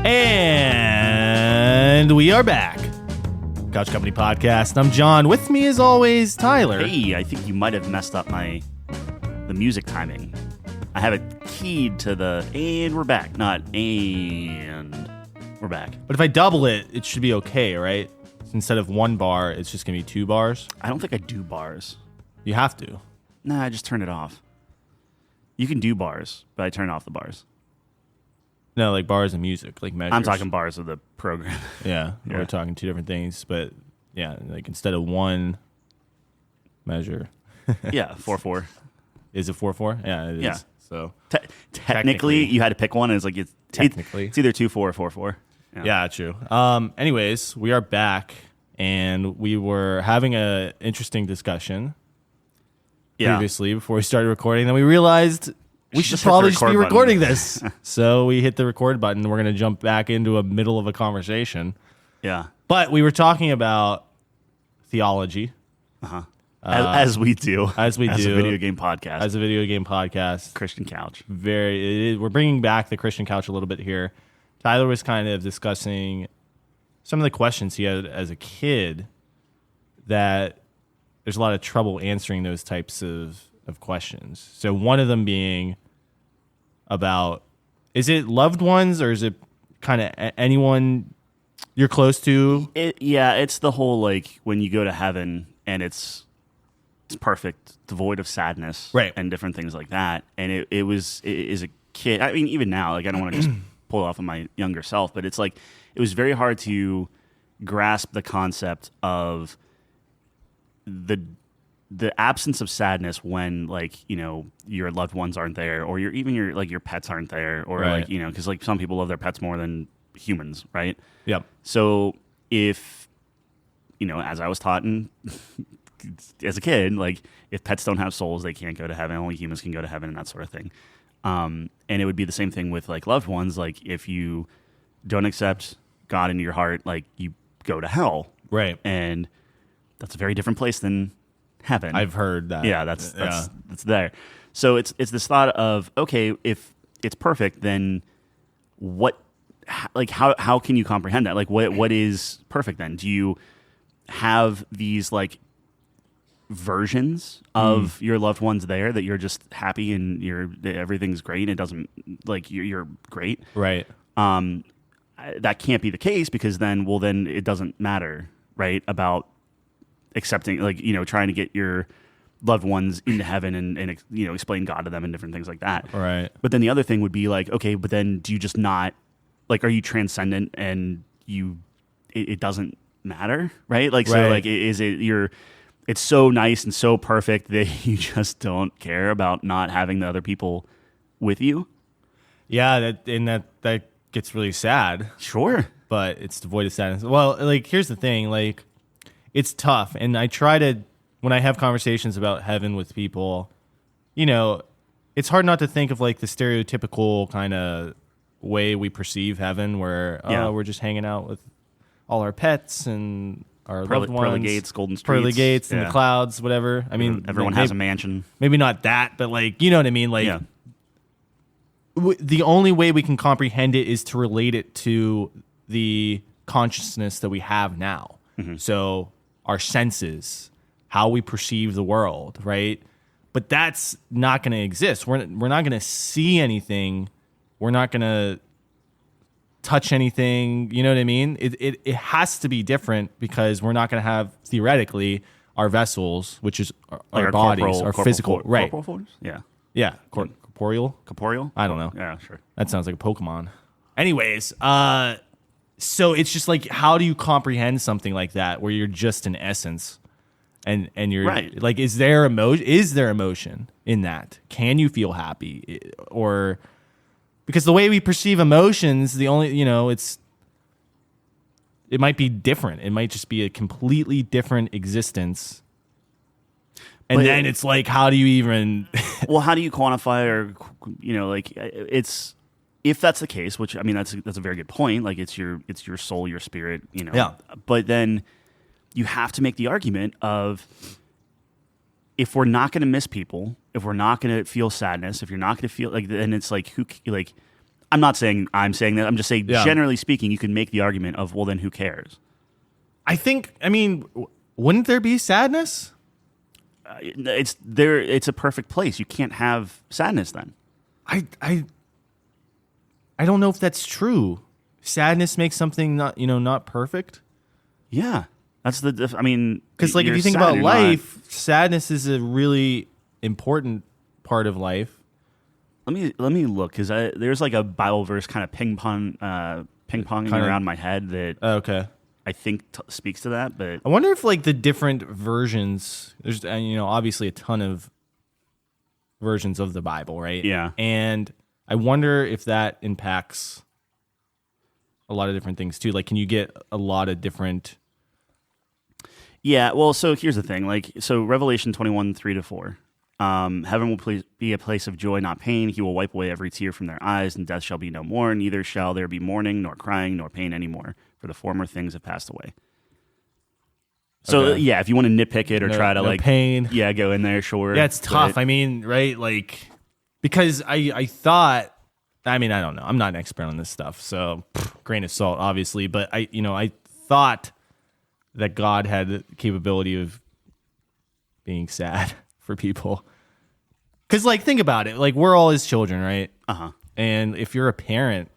And we are back. Couch Company Podcast. I'm John. With me, as always, Tyler. Hey, I think you might have messed up the music timing. I have it keyed to the and we're back, not and we're back. But if I double it, it should be okay, right? Instead of one bar, it's just going to be 2 bars. I don't think I do bars. You have to. Nah, I just turn it off. You can do bars, but I turn off the bars. No, like bars and music, like measures. I'm talking bars of the program. Yeah, we're talking 2 different things, but yeah, like instead of one measure. Yeah, 4/4. Is it 4/4? Yeah, it is. Yeah. So technically, you had to pick one. And it's like it's either 2/4 or 4/4. Yeah, true. Anyways, we are back, and we were having an interesting discussion previously before we started recording. Then we realized we should probably just be recording this. So we hit the record button. We're going to jump back into a middle of a conversation. Yeah. But we were talking about theology. Uh-huh. As we do. As we do. As a video game podcast. As a video game podcast. Christian Couch. We're bringing back the Christian Couch a little bit here. Tyler was kind of discussing some of the questions he had as a kid that there's a lot of trouble answering those types of questions. So one of them being about, is it loved ones or is it kind of anyone you're close to? It's the whole, like, when you go to heaven and it's perfect, devoid of sadness, right, and different things like that. And it is a kid. I mean, even now, like, I don't want to just pull it off of my younger self, but it's like it was very hard to grasp the concept of the absence of sadness when, like, you know, your loved ones aren't there, or your pets aren't there, or right, like, you know, because like some people love their pets more than humans, right? Yep. So if, you know, as I was taught as a kid, like, if pets don't have souls, they can't go to heaven. Only humans can go to heaven, and that sort of thing. And it would be the same thing with, like, loved ones. Like, if you don't accept God into your heart, like, you go to hell, right? And that's a very different place than heaven. I've heard that. Yeah, that's there. So it's this thought of, okay, if it's perfect, then what? Like, how can you comprehend that? Like, what is perfect then? Do you have these, like, versions of your loved ones there that you're just happy and everything's great and it doesn't, like, you're great, right? That can't be the case, because then it doesn't matter, right, about accepting, like, you know, trying to get your loved ones into heaven and you know, explain God to them and different things like that, right? But then the other thing would be like, okay, but then do you just not, like, are you transcendent and it doesn't matter, right? Like, so, like, is it it's so nice and so perfect that you just don't care about not having the other people with you? Yeah, that gets really sad. Sure. But it's devoid of sadness. Well, like, here's the thing, like, it's tough. And I try to, when I have conversations about heaven with people, you know, it's hard not to think of, like, the stereotypical kind of way we perceive heaven, where we're just hanging out with all our pets and our loved ones. Pearly gates, golden streets. Pearly gates in the clouds, whatever. I mean, everyone has a mansion. Maybe not that, but, like, you know what I mean? Like, the only way we can comprehend it is to relate it to the consciousness that we have now. Mm-hmm. So our senses, how we perceive the world, right? But that's not going to exist. We're not going to see anything. We're not going to touch anything. You know what I mean? It has to be different, because we're not going to have, theoretically, our vessels, which is our bodies, our physical, right? Corporal forms? Yeah. Yeah. Corporeal? I don't know. Yeah, sure. That sounds like a Pokemon. Anyways, so it's just like, how do you comprehend something like that, where you're just an essence, and you're right. Like, is there emotion in that? Can you feel happy? Or, because the way we perceive emotions, the only, you know, it might be different. It might just be a completely different existence. And then it's like, how do you even... Well, how do you quantify, or, you know, like, it's... If that's the case, which, I mean, that's a very good point. Like, it's your soul, your spirit, you know. Yeah. But then you have to make the argument of, if we're not going to miss people, if we're not going to feel sadness, if you're not going to feel, like, then it's like, I'm not saying I'm saying that. I'm just saying, Yeah. generally speaking, you can make the argument of, well, then who cares? I mean, wouldn't there be sadness? It's there. It's a perfect place. You can't have sadness then. I don't know if that's true. Sadness makes something not perfect. Yeah, that's the. I mean, Because like if you're you think sad, about you're life, sadness is a really important part of life. Let me look, because there's like a Bible verse kind of pingponging around my head that Okay. I think speaks to that. But I wonder if like the different versions, there's obviously a ton of versions of the Bible, right? Yeah. And I wonder if that impacts a lot of different things too. Like, can you get a lot of different? yeah, well, so here's the thing. Like, so Revelation 21:3-4. Heaven will be a place of joy, not pain. He will wipe away every tear from their eyes, and death shall be no more. Neither shall there be mourning, nor crying, nor pain anymore, for the former things have passed away. So Okay. yeah, if you want to nitpick it or try to like pain. yeah, go in there, sure. Yeah, it's tough. But I mean, right? Like, because I thought, I mean, I don't know. I'm not an expert on this stuff, so grain of salt, obviously. But I thought that God had the capability of being sad for people. Because, like, think about it. Like, we're all his children, right? Uh-huh. And if you're a parent,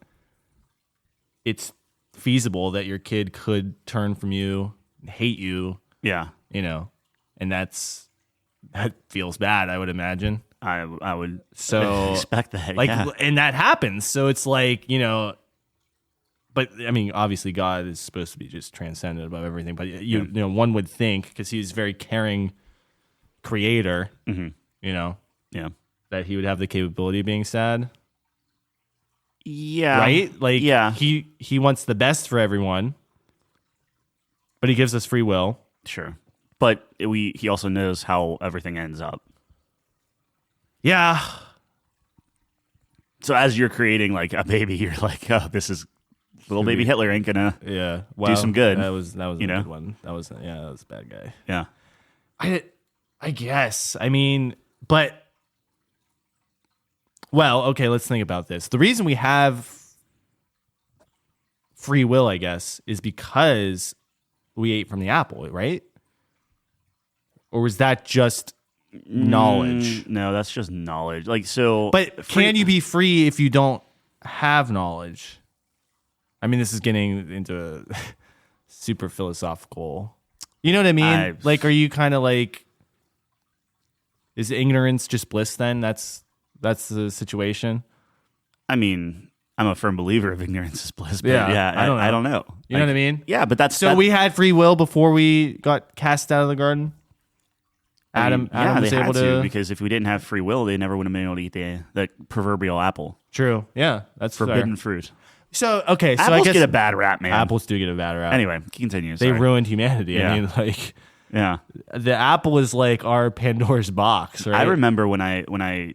it's feasible that your kid could turn from you, hate you, Yeah. and that feels bad, I would imagine. I would So expect that. Like, yeah. and that happens. So it's like, but I mean, obviously God is supposed to be just transcendent above everything, but one would think, because he's a very caring creator, Yeah. that he would have the capability of being sad, Yeah. right? Like, yeah. he wants the best for everyone, but he gives us free will. Sure. But he also knows how everything ends up. Yeah. So as you're creating like a baby, you're like, oh, this is little baby Hitler ain't gonna Yeah. do some good. That was a you know? good one. That was a bad guy. Yeah. I guess. I mean, but well, okay, let's think about this. The reason we have free will, I guess, is because we ate from the apple, right? Or was that just knowledge? No, that's just knowledge. Like, so But can you be free if you don't have knowledge? I mean, this is getting into super philosophical. You know what I mean? Like, are you kind of like, is ignorance just bliss then? That's the situation. I mean, I'm a firm believer of ignorance is bliss. But Yeah, I don't know. You know what I mean? Yeah, but that's So we had free will before we got cast out of the garden? Adam was they able had to, because if we didn't have free will, they never would have been able to eat the proverbial apple. True. Yeah, that's Forbidden fair. fruit. So, okay, so Apples I guess get a bad rap, man. apples do get a bad rap. Anyway, continue. They Sorry. ruined humanity. Yeah. I mean, like, Yeah. the apple is like our Pandora's box, right? I remember when I don't know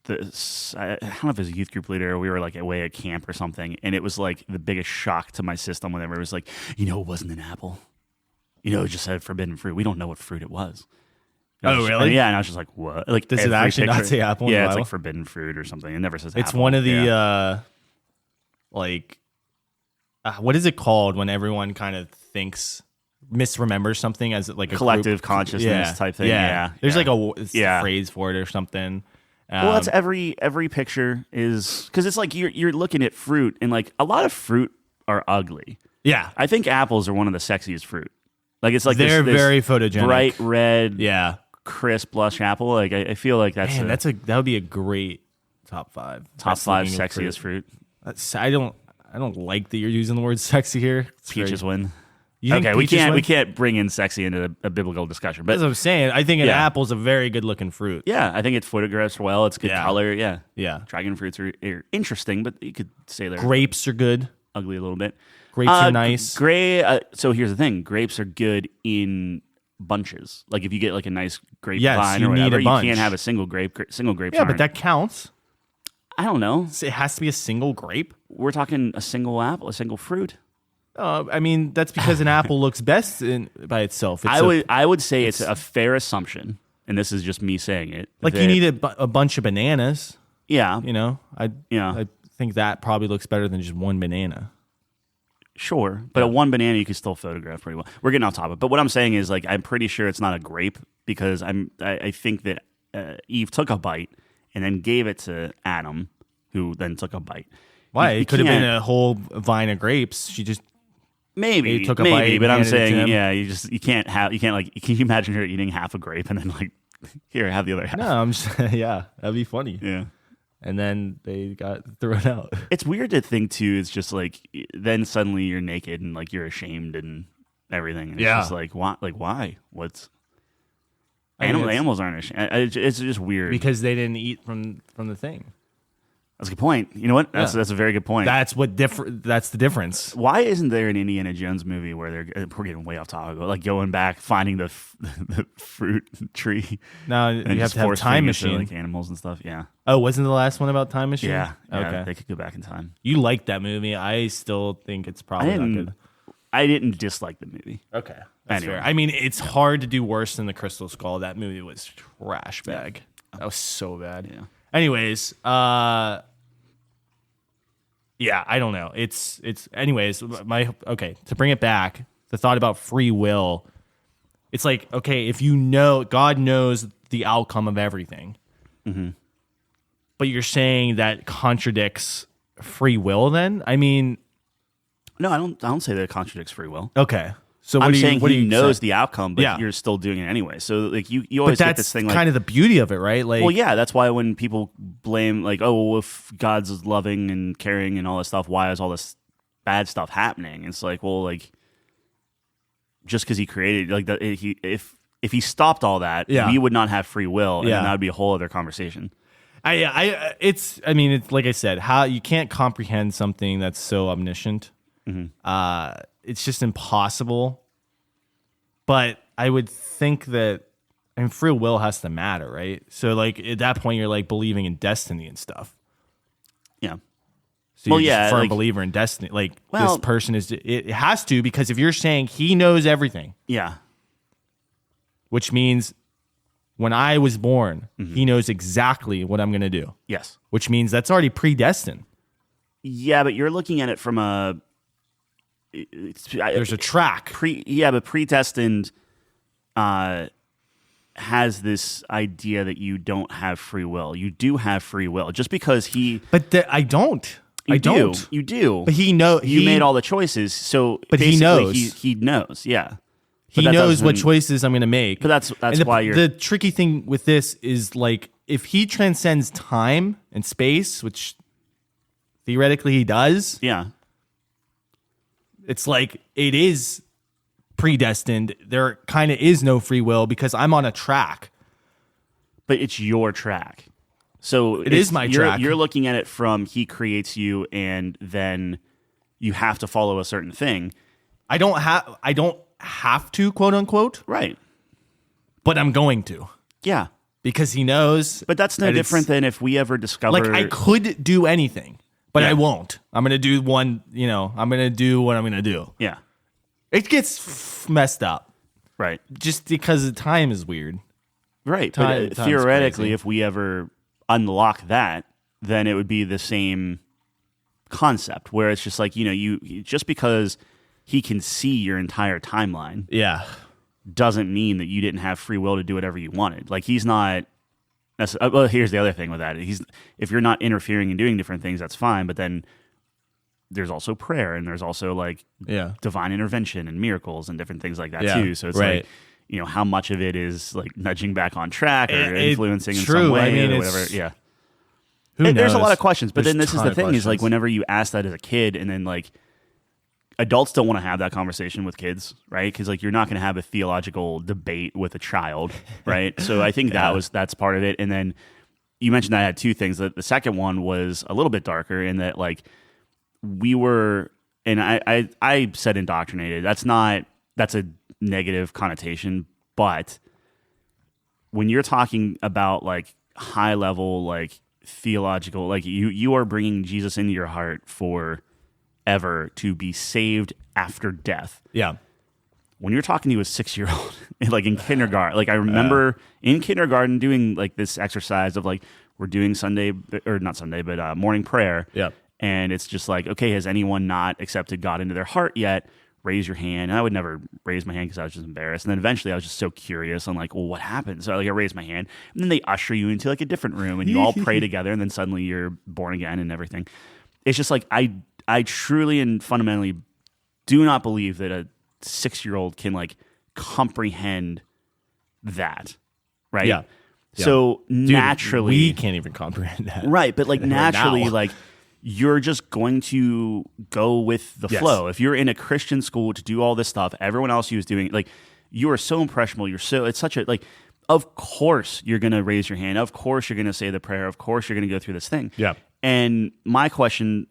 if it was a youth group leader, or we were like away at camp or something, and it was like the biggest shock to my system whenever it was like, it wasn't an apple. It just said forbidden fruit. We don't know what fruit it was. Oh, really? Yeah, and I was just like, what? Like, Does it actually not say apple in the Yeah, it's Bible? like forbidden fruit or something. It never says It's apple. one of the Yeah. what is it called when everyone kind of misremembers something as like a collective group? consciousness type thing. Yeah. There's yeah. like a phrase for it or something. Well, that's every picture is, because it's like you're looking at fruit, and like a lot of fruit are ugly. Yeah. I think apples are one of the sexiest fruit. Like, it's like They're this very photogenic. bright red, Yeah. crisp, lush apple. Like, I feel like Man, that would be a great top 5. top 5 sexiest fruit. I don't like that you're using the word sexy here. It's Peaches very, win. You think Okay, we peaches can't win? we can't bring in sexy into a biblical discussion, but That's what I'm saying. I think an Yeah. apple's a very good looking fruit. yeah, I think it photographs well. It's good Yeah. color. Yeah, Yeah. dragon fruits are interesting, but you could say they're Grapes are good. ugly a little bit. Grapes are nice. So here's the thing: grapes are good in bunches. Like, if you get like a nice grape Yes, vine you or need whatever, a bunch. you can't have a single grape. Single grapes. Yeah, but aren't. that counts. I don't know. It has to be a single grape. We're talking a single apple, a single fruit. I mean, that's because an apple looks best by itself. I would say it's a fair assumption, and this is just me saying it. Like, that- you need a bunch of bananas. yeah, You know, Yeah. I think that probably looks better than just one banana. Sure, but a one banana you can still photograph pretty well. We're getting off topic, but what I'm saying is like I'm pretty sure it's not a grape because I think that Eve took a bite and then gave it to Adam, who then took a bite. Why? It could have been a whole vine of grapes. She just took a bite. But I'm saying, you can't like. Can you imagine her eating half a grape and then like, here, have the other half? No, I'm just that'd be funny. Yeah. And then they got thrown out. It's weird to think too. It's just like then suddenly you're naked and like you're ashamed and everything. And it's just like what? Like why? What's animals aren't ashamed. It's just weird because they didn't eat from the thing. That's a good point. You know what? That's a very good point. That's the difference. Why isn't there an Indiana Jones movie where we're getting way off topic, like going back, finding the fruit tree? No, you have to have a time machine, like animals and stuff. Yeah. Oh, wasn't the last one about time machine? Yeah. Okay. They could go back in time. You liked that movie. I still think it's probably not good. I didn't dislike the movie. Okay. That's fair. I mean, it's hard to do worse than the Crystal Skull. That movie was trash bag. That was so bad. Yeah. Anyways, yeah, I don't know. It's anyways, to bring it back, the thought about free will. It's like, okay, if you know God knows the outcome of everything. Mm-hmm. But you're saying that contradicts free will then? I mean, no, I don't say that it contradicts free will. Okay. So I'm saying he knows the outcome, but you're still doing it anyway. So like you always get this thing like kind of the beauty of it, right? Like, well, yeah, that's why when people blame like, oh, well, if God's loving and caring and all this stuff, why is all this bad stuff happening? It's like, well, like just because he created like if he stopped all that, we would not have free will, and then that would be a whole other conversation. It's like I said, how you can't comprehend something that's so omniscient. Mm-hmm. It's just impossible. But I would think that, free will has to matter, right? So, like, at that point, you're, like, believing in destiny and stuff. Yeah. So you're just a firm believer in destiny. Like, this person it has to, because if you're saying he knows everything. Yeah. Which means when I was born, he knows exactly what I'm going to do. Yes. Which means that's already predestined. Yeah, but you're looking at it from a... There's a track. But predestined has this idea that you don't have free will. You do have free will. Just because he... But I don't. You do. But he made all the choices, so but he knows. He knows, yeah. He knows what choices I'm going to make. But that's why you're... The tricky thing with this is, like, if he transcends time and space, which theoretically he does... Yeah. It's like it is predestined. There kind of is no free will because I'm on a track. But it's your track. So it is my track. You're looking at it from he creates you and then you have to follow a certain thing. I don't have to, quote unquote. Right. But I'm going to. Yeah. Because he knows. But that's no different than if we ever discover... Like, I could do anything. But I won't. I'm going to do I'm going to do what I'm going to do. Yeah. It gets messed up. Right. Just because the time is weird. Right. But theoretically, if we ever unlock that, then it would be the same concept where it's just like, you just because he can see your entire timeline. Yeah. Doesn't mean that you didn't have free will to do whatever you wanted. Like he's not... Well, here's the other thing with that. If you're not interfering and doing different things, that's fine. But then there's also prayer, and there's also like divine intervention and miracles and different things like that too. So it's like, how much of it is like nudging back on track or influencing in some way or whatever. Yeah. There's a lot of questions, but then this is the thing: is like whenever you ask that as a kid, and then like adults don't want to have that conversation with kids, right? Because like you're not going to have a theological debate with a child, right? So I think that's part of it. And then you mentioned that I had two things. The second one was a little bit darker in that like we were, and I said indoctrinated. That's a negative connotation, but when you're talking about like high level like theological, like you are bringing Jesus into your heart for ever to be saved after death. Yeah. When you're talking to a 6-year-old, like in kindergarten, like I remember in kindergarten doing like this exercise of like, we're doing Sunday, or not Sunday, but morning prayer. Yeah. And it's just like, okay, has anyone not accepted God into their heart yet? Raise your hand. And I would never raise my hand because I was just embarrassed. And then eventually I was just so curious. I'm like, well, what happened? So I raised my hand. And then they usher you into like a different room and you all pray together. And then suddenly you're born again and everything. It's just like, I truly and fundamentally do not believe that a 6-year-old can like comprehend that. Right? Yeah. So Dude, naturally, we can't even comprehend that. Right. But like naturally, now. like, you're just going to go with the flow. If you're in a Christian school to do all this stuff, everyone else you is doing, like, you are so impressionable. It's such a, like, of course you're going to raise your hand. Of course you're going to say the prayer. Of course you're going to go through this thing. Yeah. And my question,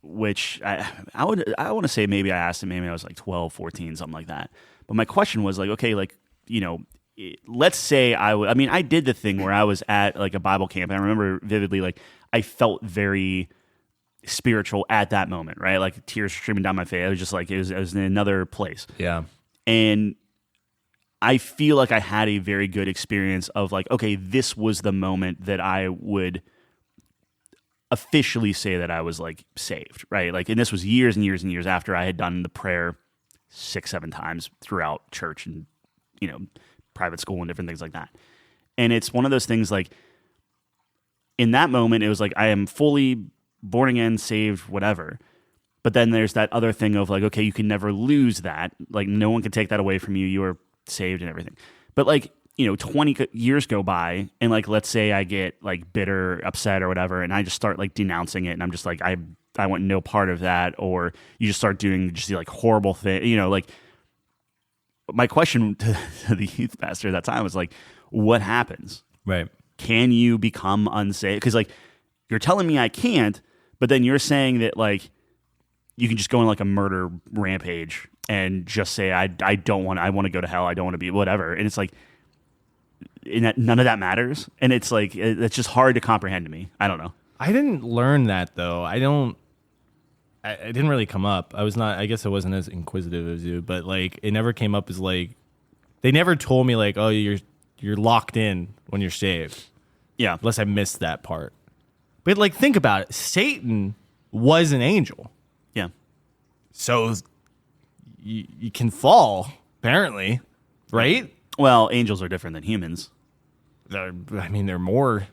which I want to say maybe I asked him, maybe I was like 12, 14, something like that. But my question was like, okay, like, you know, let's say I did the thing where I was at like a Bible camp. And I remember vividly, like, I felt very spiritual at that moment, right? Like tears streaming down my face. I was just like, it was in another place. Yeah. And I feel like I had a very good experience of like, okay, this was the moment that I would officially say that I was like saved, right? Like, and this was years and years and years after I had done the prayer 6-7 times throughout church and, you know, private school and different things like that. And it's one of those things like, in that moment, it was like, I am fully born again, saved, whatever. But then there's that other thing of like, okay, you can never lose that. Like, no one can take that away from you. You are saved and everything. But like, you know, 20 years go by and like, let's say I get like bitter, upset or whatever, and I just start like denouncing it. And I'm just like, I want no part of that. Or you just start doing just the like horrible thing, you know, like my question to the youth pastor at that time was like, what happens? Right. Can you become unsaved? Because like you're telling me I can't, but then you're saying that like you can just go on like a murder rampage and just say I want to go to hell. I don't want to be whatever. And it's like none of that matters. And it's like it's just hard to comprehend to me. I don't know. I didn't learn that though. It didn't really come up. I guess I wasn't as inquisitive as you, but like it never came up as like they never told me like, oh, you're locked in when you're saved. Yeah. Unless I missed that part. But like think about it. Satan was an angel. Yeah. So you can fall, apparently, right? Well, angels are different than humans. They're more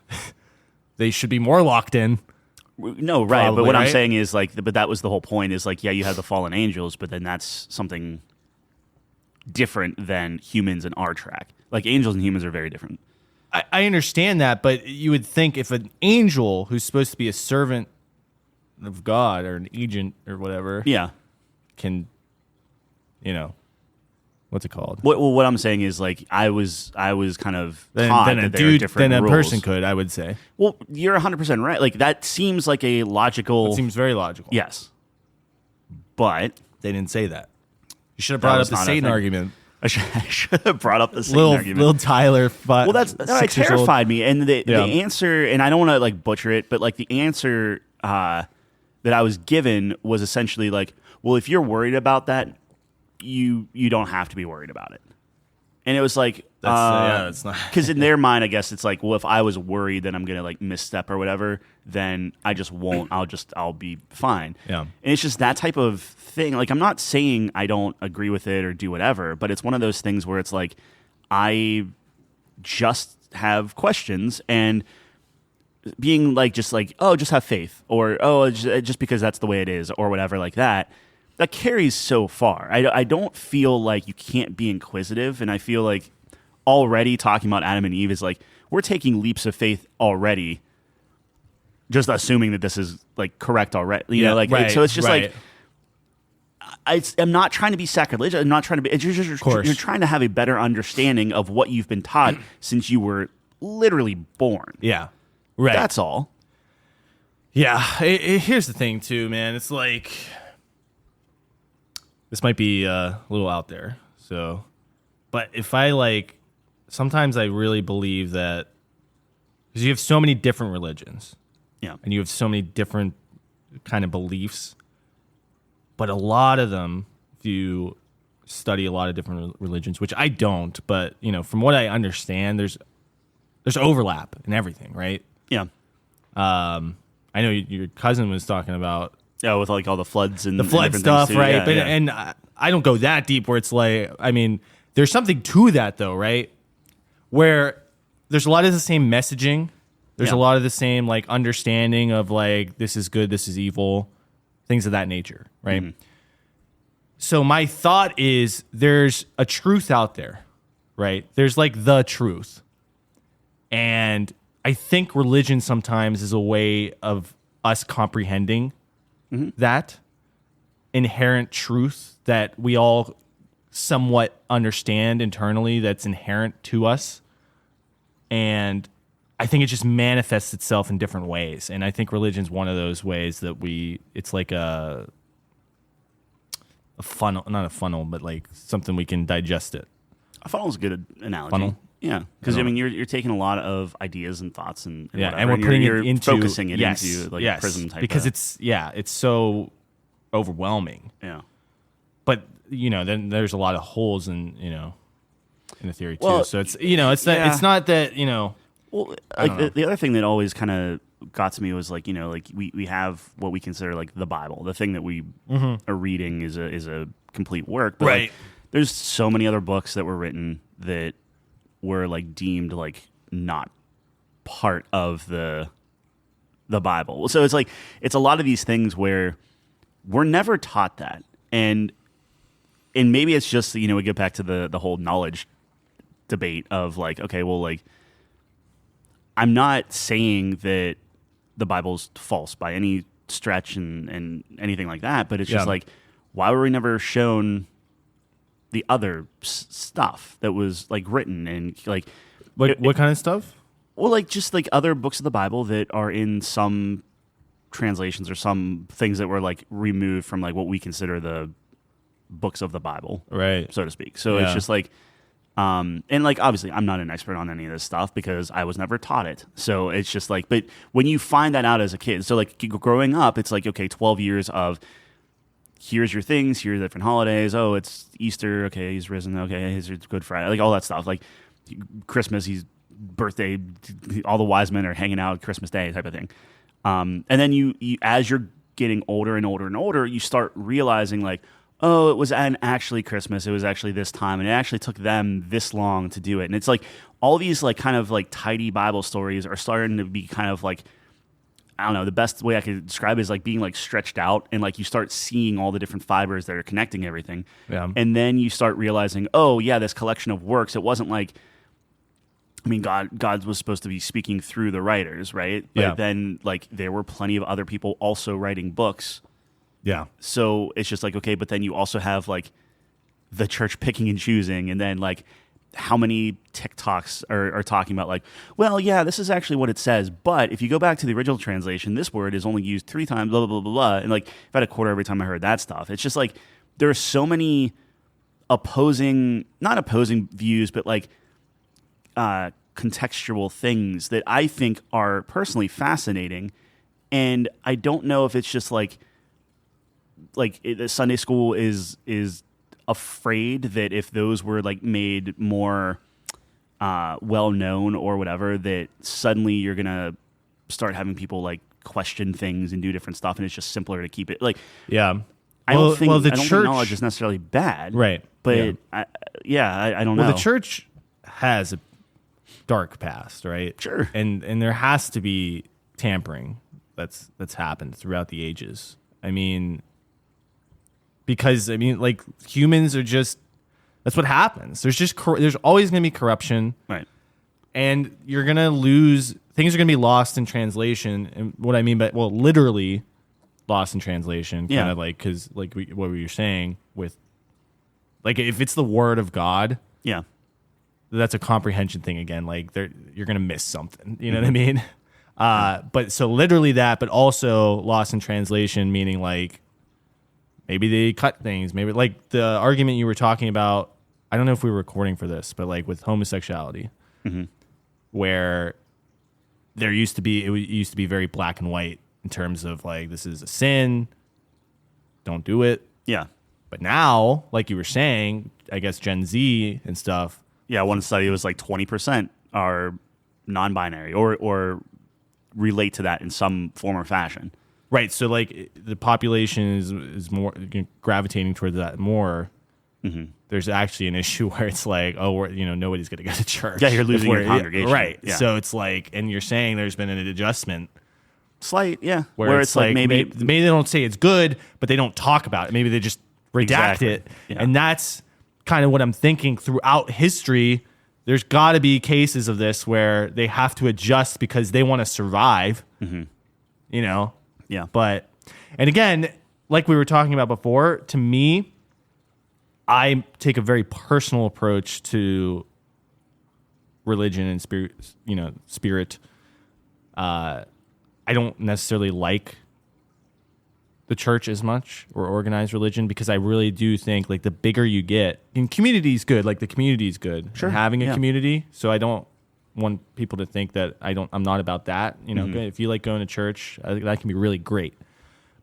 they should be more locked in. No, right. Probably, but what right? I'm saying is like, but that was the whole point is like, yeah, you have the fallen angels, but then that's something different than humans in our track. Like angels and humans are very different. I understand that, but you would think if an angel who's supposed to be a servant of God or an agent or whatever, Yeah. can, you know, what's it called? What I'm saying is like I was kind of Then taught a that there are different then a rules. person could, I would say. Well, you're 100% right. Like that seems like a logical. It seems very logical. Yes, but They didn't say that. You should have brought up the not a Satan thing. argument. I should have brought up the Satan argument. Little Tyler. Well, it terrified me, and the answer, and I don't want to like butcher it, but like the answer that I was given was essentially like, well, if you're worried about that, you don't have to be worried about it. And it was like, that's not because in their mind, I guess it's like, well, if I was worried that I'm gonna like misstep or whatever, then I just won't. I'll be fine. Yeah. And it's just that type of thing. Like, I'm not saying I don't agree with it or do whatever, but it's one of those things where it's like, I just have questions and being like, just like, oh, just have faith, or oh, just because that's the way it is, or whatever, like that. That carries so far. I don't feel like you can't be inquisitive, and I feel like already talking about Adam and Eve is like we're taking leaps of faith already, just assuming that this is like correct already. You know, like right, so it's just right. like I'm not trying to be sacrilegious. I'm not trying to be. You're trying to have a better understanding of what you've been taught since you were literally born. Yeah, right. That's all. Yeah. Here's the thing, too, man. It's like this might be a little out there. So, but if I like, sometimes I really believe that because you have so many different religions, Yeah. and you have so many different kind of beliefs, but a lot of them, if you study a lot of different religions, which I don't, but you know, from what I understand, there's overlap in everything, right? Yeah. I know your cousin was talking about with like all the floods and the flood stuff, right? Yeah, but yeah. and I don't go that deep where it's like, I mean, there's something to that though, right? Where there's a lot of the same messaging. There's a lot of the same like understanding of like this is good, this is evil, things of that nature, right? Mm-hmm. So my thought is there's a truth out there, right? There's like the truth. And I think religion sometimes is a way of us comprehending that inherent truth that we all somewhat understand internally that's inherent to us. And I think it just manifests itself in different ways. And I think religion's one of those ways that it's like a funnel, not a funnel, but like something we can digest it. A funnel is a good analogy. Funnel? Yeah, because I mean, you're taking a lot of ideas and thoughts and yeah, whatever, and we're putting you're it into focusing it into like a prism type. Because it's so overwhelming. Yeah, but then there's a lot of holes in the theory too. So it's it's not that Well, like the other thing that always kind of got to me was like like we have what we consider like the Bible, the thing that we are reading is a complete work, but right. Like, there's so many other books that were written that were like deemed like not part of the Bible. So it's like it's a lot of these things where we're never taught that, and maybe it's just we get back to the whole knowledge debate of like, okay, well, like I'm not saying that the Bible's false by any stretch and anything like that, but it's just like, why were we never shown the other stuff that was like written and like what kind of stuff? Well, like just like other books of the Bible that are in some translations or some things that were like removed from like what we consider the books of the Bible, right, so to speak. So it's just like, and like obviously I'm not an expert on any of this stuff because I was never taught it. So it's just like, but when you find that out as a kid, so like growing up, it's like, okay, 12 years of here's your things, here's different holidays. Oh, it's Easter. Okay, he's risen. Okay, here's Good Friday. Like all that stuff. Like Christmas, he's birthday. All the wise men are hanging out Christmas Day type of thing. And then you as you're getting older and older and older, you start realizing like, oh, it was actually Christmas. It was actually this time, and it actually took them this long to do it. And it's like all these like kind of like tidy Bible stories are starting to be kind of like, I don't know, the best way I could describe it is like being like stretched out, and like you start seeing all the different fibers that are connecting everything. Yeah. And then you start realizing, oh yeah, this collection of works, it wasn't like, I mean, God was supposed to be speaking through the writers, right? But then like there were plenty of other people also writing books. Yeah. So it's just like, okay, but then you also have like the church picking and choosing, and then like how many TikToks are talking about like, well, yeah, this is actually what it says, but if you go back to the original translation, this word is only used 3 times, blah, blah, blah, blah. And like, I've had a quarter every time I heard that stuff. It's just like, there are so many not opposing views, but like contextual things that I think are personally fascinating. And I don't know if it's just like Sunday school is afraid that if those were like made more well known or whatever, that suddenly you're gonna start having people like question things and do different stuff, and it's just simpler to keep it like. Yeah, I don't think the church, think knowledge is necessarily bad, right? But I don't know. Well, the church has a dark past, right? Sure, and there has to be tampering that's happened throughout the ages. I mean. Because, I mean, like, humans are just, that's what happens. There's always going to be corruption. Right. And you're going to lose, things are going to be lost in translation. And what I mean by, well, literally lost in translation. Kind of like, because, like, what we were saying with, like, if it's the word of God. Yeah. That's a comprehension thing again. Like, you're going to miss something. You know what I mean? But so literally that, but also lost in translation, meaning, like, maybe they cut things. Maybe like the argument you were talking about. I don't know if we were recording for this, but like with homosexuality, where it used to be very black and white in terms of like this is a sin, don't do it. Yeah. But now, like you were saying, I guess Gen Z and stuff. Yeah, one study was like 20% are non-binary or relate to that in some form or fashion. Right. So like the population is more gravitating towards that more. Mm-hmm. There's actually an issue where it's like, nobody's going to go to church. Yeah, you're losing your congregation. Right. Yeah. So it's like, and you're saying there's been an adjustment. Slight, yeah. Where it's like maybe they don't say it's good, but they don't talk about it. Maybe they just redact it. Yeah. And that's kind of what I'm thinking throughout history. There's got to be cases of this where they have to adjust because they want to survive. Mm-hmm. Yeah. But, and again, like we were talking about before, to me, I take a very personal approach to religion and spirit. I don't necessarily like the church as much or organized religion because I really do think like the bigger you get, and community is good. Like the community is good. Sure. Having a community. So I don't want people to think that I'm not about that. If you like going to church, I think that can be really great.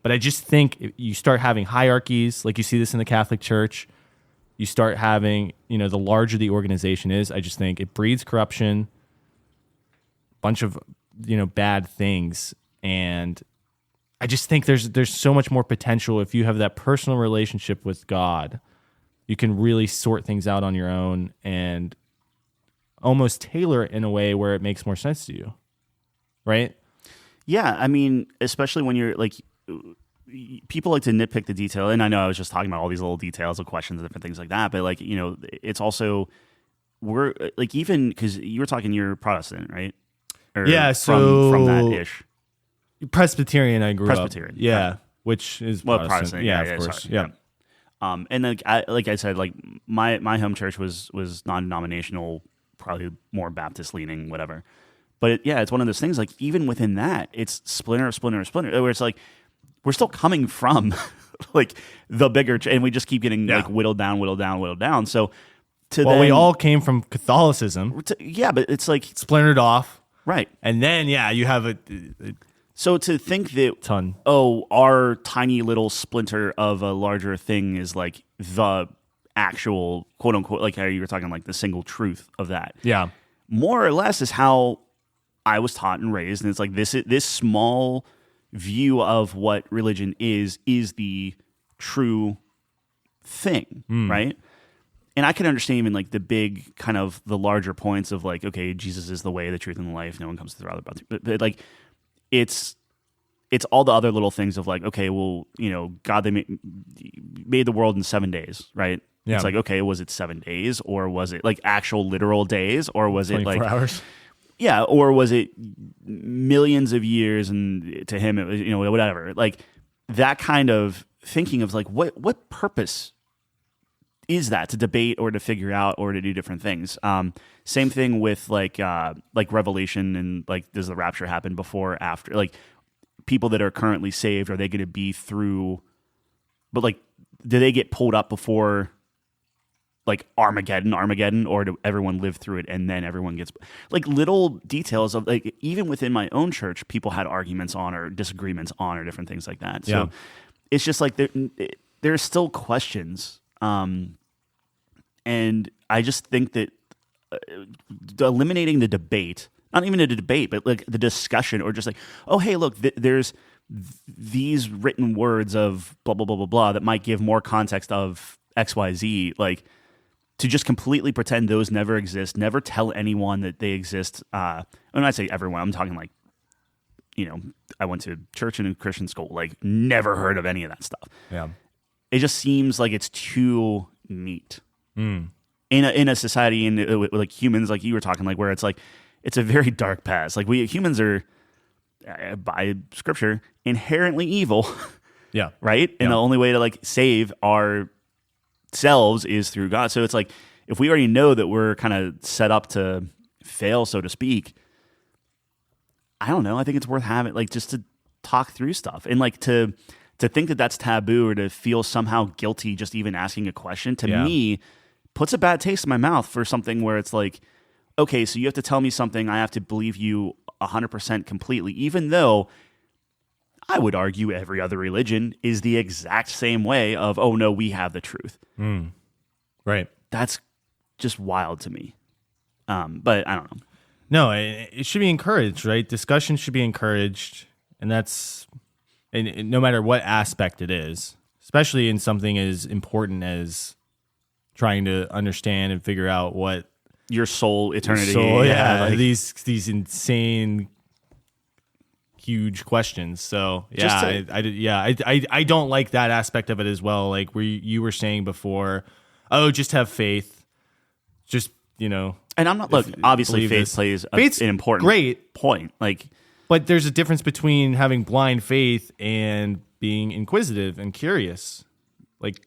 But I just think if you start having hierarchies, like you see this in the Catholic Church. You start having, the larger the organization is, I just think it breeds corruption, bunch of, bad things. And I just think there's so much more potential if you have that personal relationship with God. You can really sort things out on your own and almost tailor it in a way where it makes more sense to you. Right? Yeah. I mean, especially when you're like, people like to nitpick the detail, and I know I was just talking about all these little details of questions and different things like that, but like, it's also, we're like, even because you were talking you're Protestant, right? Or yeah, so from that ish. Presbyterian, I grew Presbyterian, up. Yeah, right. Which is Protestant. Yeah, of course. Sorry. Yeah. And like I said, like my home church was non-denominational, probably more Baptist leaning, whatever. But it's one of those things, like even within that, it's splinter, where it's like, we're still coming from like the bigger, and we just keep getting like whittled down. So we all came from Catholicism. But it's like splintered off, right? And then you have so to think that our tiny little splinter of a larger thing is like the actual quote unquote, like how you were talking, like the single truth of that. Yeah, more or less is how I was taught and raised, and it's like this small view of what religion is the true thing, right? And I can understand even like the big kind of the larger points of like, okay, Jesus is the way, the truth, and the life. No one comes to the Father but like it's all the other little things of like, okay, well, God, they made the world in 7 days, right? Yeah. It's like, okay, was it 7 days, or was it like actual literal days, or was it like 24 hours? Yeah, or was it millions of years, and to him it was, whatever. Like that kind of thinking of like what purpose is that to debate or to figure out or to do different things. Same thing with like Revelation and like, does the rapture happen before or after? Like people that are currently saved, are they going to be through? But like, do they get pulled up before like Armageddon, or do everyone live through it and then everyone gets like little details of like, even within my own church, people had arguments on or disagreements on or different things like that. So it's just like there's still questions. And I just think that eliminating the debate, not even a debate, but like the discussion, or just like, oh, hey, look, there's these written words of blah, blah, blah, blah, blah, that might give more context of X, Y, Z, like, to just completely pretend those never exist, never tell anyone that they exist. When I say everyone, I'm talking like, I went to church and a Christian school, like never heard of any of that stuff. Yeah. It just seems like it's too neat in a society, and like humans, like you were talking, like where it's like, it's a very dark past. Like we humans are, by scripture, inherently evil. Yeah. Right. And the only way to like save our selves is through God. So it's like, if we already know that we're kind of set up to fail, so to speak, I don't know. I think it's worth having, like, just to talk through stuff, and like to think that that's taboo, or to feel somehow guilty just even asking a question, to me puts a bad taste in my mouth for something where it's like, okay, so you have to tell me something, I have to believe you 100% completely, even though I would argue every other religion is the exact same way of, oh no, we have the truth. Right. That's just wild to me. But I don't know. No, it should be encouraged, right? Discussion should be encouraged, and no matter what aspect it is, especially in something as important as trying to understand and figure out what your soul eternity. Like these insane, huge questions. So I don't like that aspect of it as well. Like where you were saying before, just have faith, just And I'm not obviously faith plays an important point. Like, but there's a difference between having blind faith and being inquisitive and curious. Like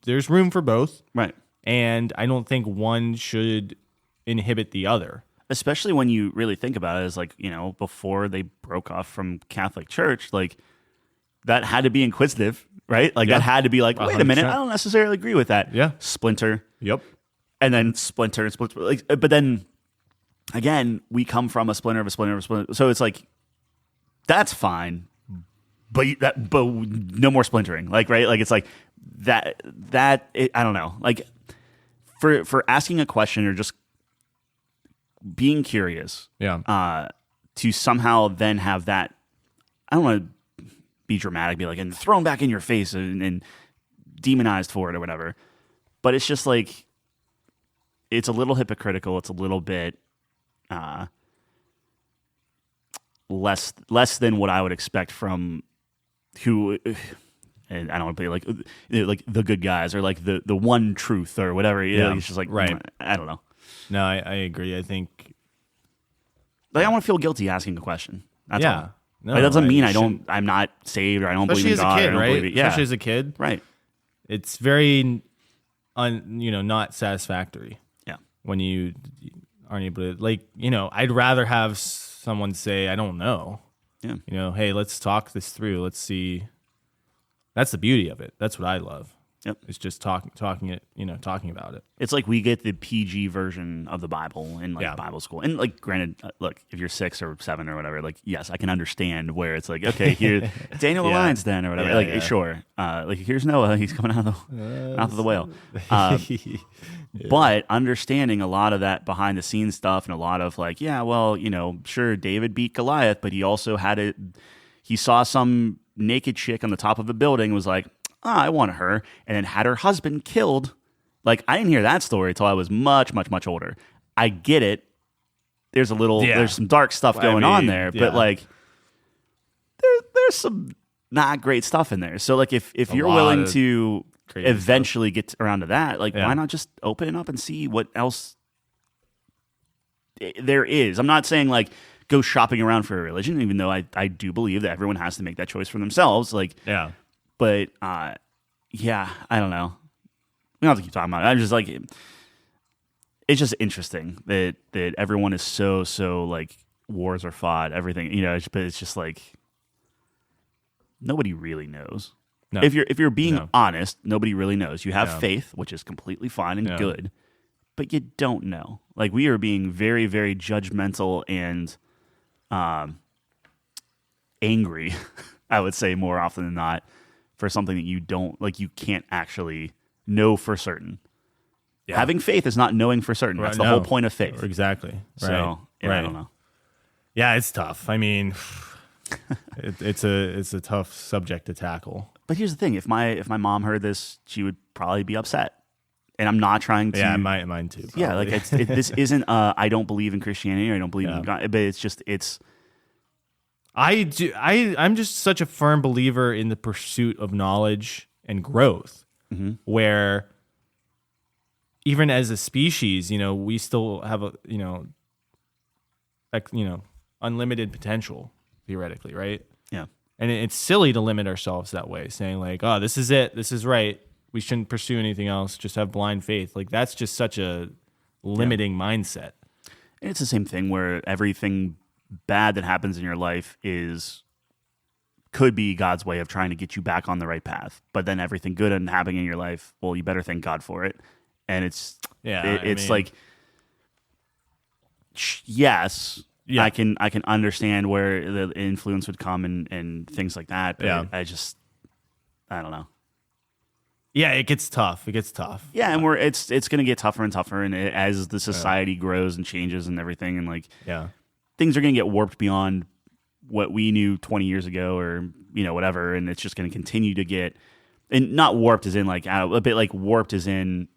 there's room for both, right? And I don't think one should inhibit the other. Especially when you really think about it, as like, before they broke off from Catholic Church, like that had to be inquisitive, right? Like that had to be like, wait 100%. A minute, I don't necessarily agree with that. Yeah. Splinter. Yep. And then splinter and splinter. Like, but then again, we come from a splinter of a splinter of a splinter. So it's like, that's fine. But no more splintering. Like, right? Like it's like I don't know. Like for asking a question or just being curious, to somehow then have that, I don't want to be dramatic, be like, and thrown back in your face and demonized for it or whatever. But it's just like, it's a little hypocritical. It's a little bit less than what I would expect from who, and I don't want to be like the good guys or like the one truth or whatever. It's just like, right. I don't know. No, I agree. I think I want to feel guilty asking a question. That's all. No, that doesn't mean I'm not saved or I don't believe in God. Especially as a kid, right? Yeah. Especially as a kid, right? It's very, not satisfactory. Yeah. When you aren't able to, I'd rather have someone say, "I don't know." Yeah. Hey, let's talk this through. Let's see. That's the beauty of it. That's what I love. Yep. It's just talking about it. It's like we get the PG version of the Bible in Bible school. And like, granted, look, if you're 6 or 7 or whatever, like, yes, I can understand where it's like, okay, here, Daniel the Lion's Den or whatever. Sure. Like, here's Noah. He's coming out of the whale. But understanding a lot of that behind the scenes stuff and a lot of like, sure, David beat Goliath, but he also he saw some naked chick on the top of a building and was like, I want her, and then had her husband killed. Like, I didn't hear that story until I was much, much, much older. I get it. There's there's some dark stuff going on there, but like, there's some not great stuff in there. So like, if you're willing to eventually get around to that, like, why not just open it up and see what else there is? I'm not saying like go shopping around for a religion, even though I do believe that everyone has to make that choice for themselves. Like, but I don't know. We don't have to keep talking about it. I'm just like, it's just interesting that everyone is so like wars are fought, everything, but it's just like nobody really knows. No. If you're being honest, nobody really knows. You have faith, which is completely fine and good, but you don't know. Like, we are being very, very judgmental and angry, I would say, more often than not, for something that you can't actually know for certain. Yeah. Having faith is not knowing for certain. That's the whole point of faith. Exactly. So, I don't know. Yeah, it's tough. I mean, it's a tough subject to tackle. But here's the thing: if my mom heard this, she would probably be upset. And I'm not trying to. Yeah, mine too. Probably. Yeah, like this isn't. I don't believe in Christianity or I don't believe in God. But it's just I do. I'm just such a firm believer in the pursuit of knowledge and growth, where even as a species, we still have unlimited potential theoretically, right? Yeah. And it's silly to limit ourselves that way, saying like, "Oh, this is it. This is right. We shouldn't pursue anything else. Just have blind faith." Like, that's just such a limiting mindset. And it's the same thing where everything bad that happens in your life could be God's way of trying to get you back on the right path. But then everything good and happening in your life, well, you better thank God for it. And it's like, yes, I can understand where the influence would come and things like that. But I don't know. Yeah, it gets tough. It gets tough. Yeah, and it's going to get tougher and tougher, and as the society grows and changes and everything, and like things are going to get warped beyond what we knew 20 years ago, or whatever, and it's just going to continue to get, and not warped as in like a bit like warped as in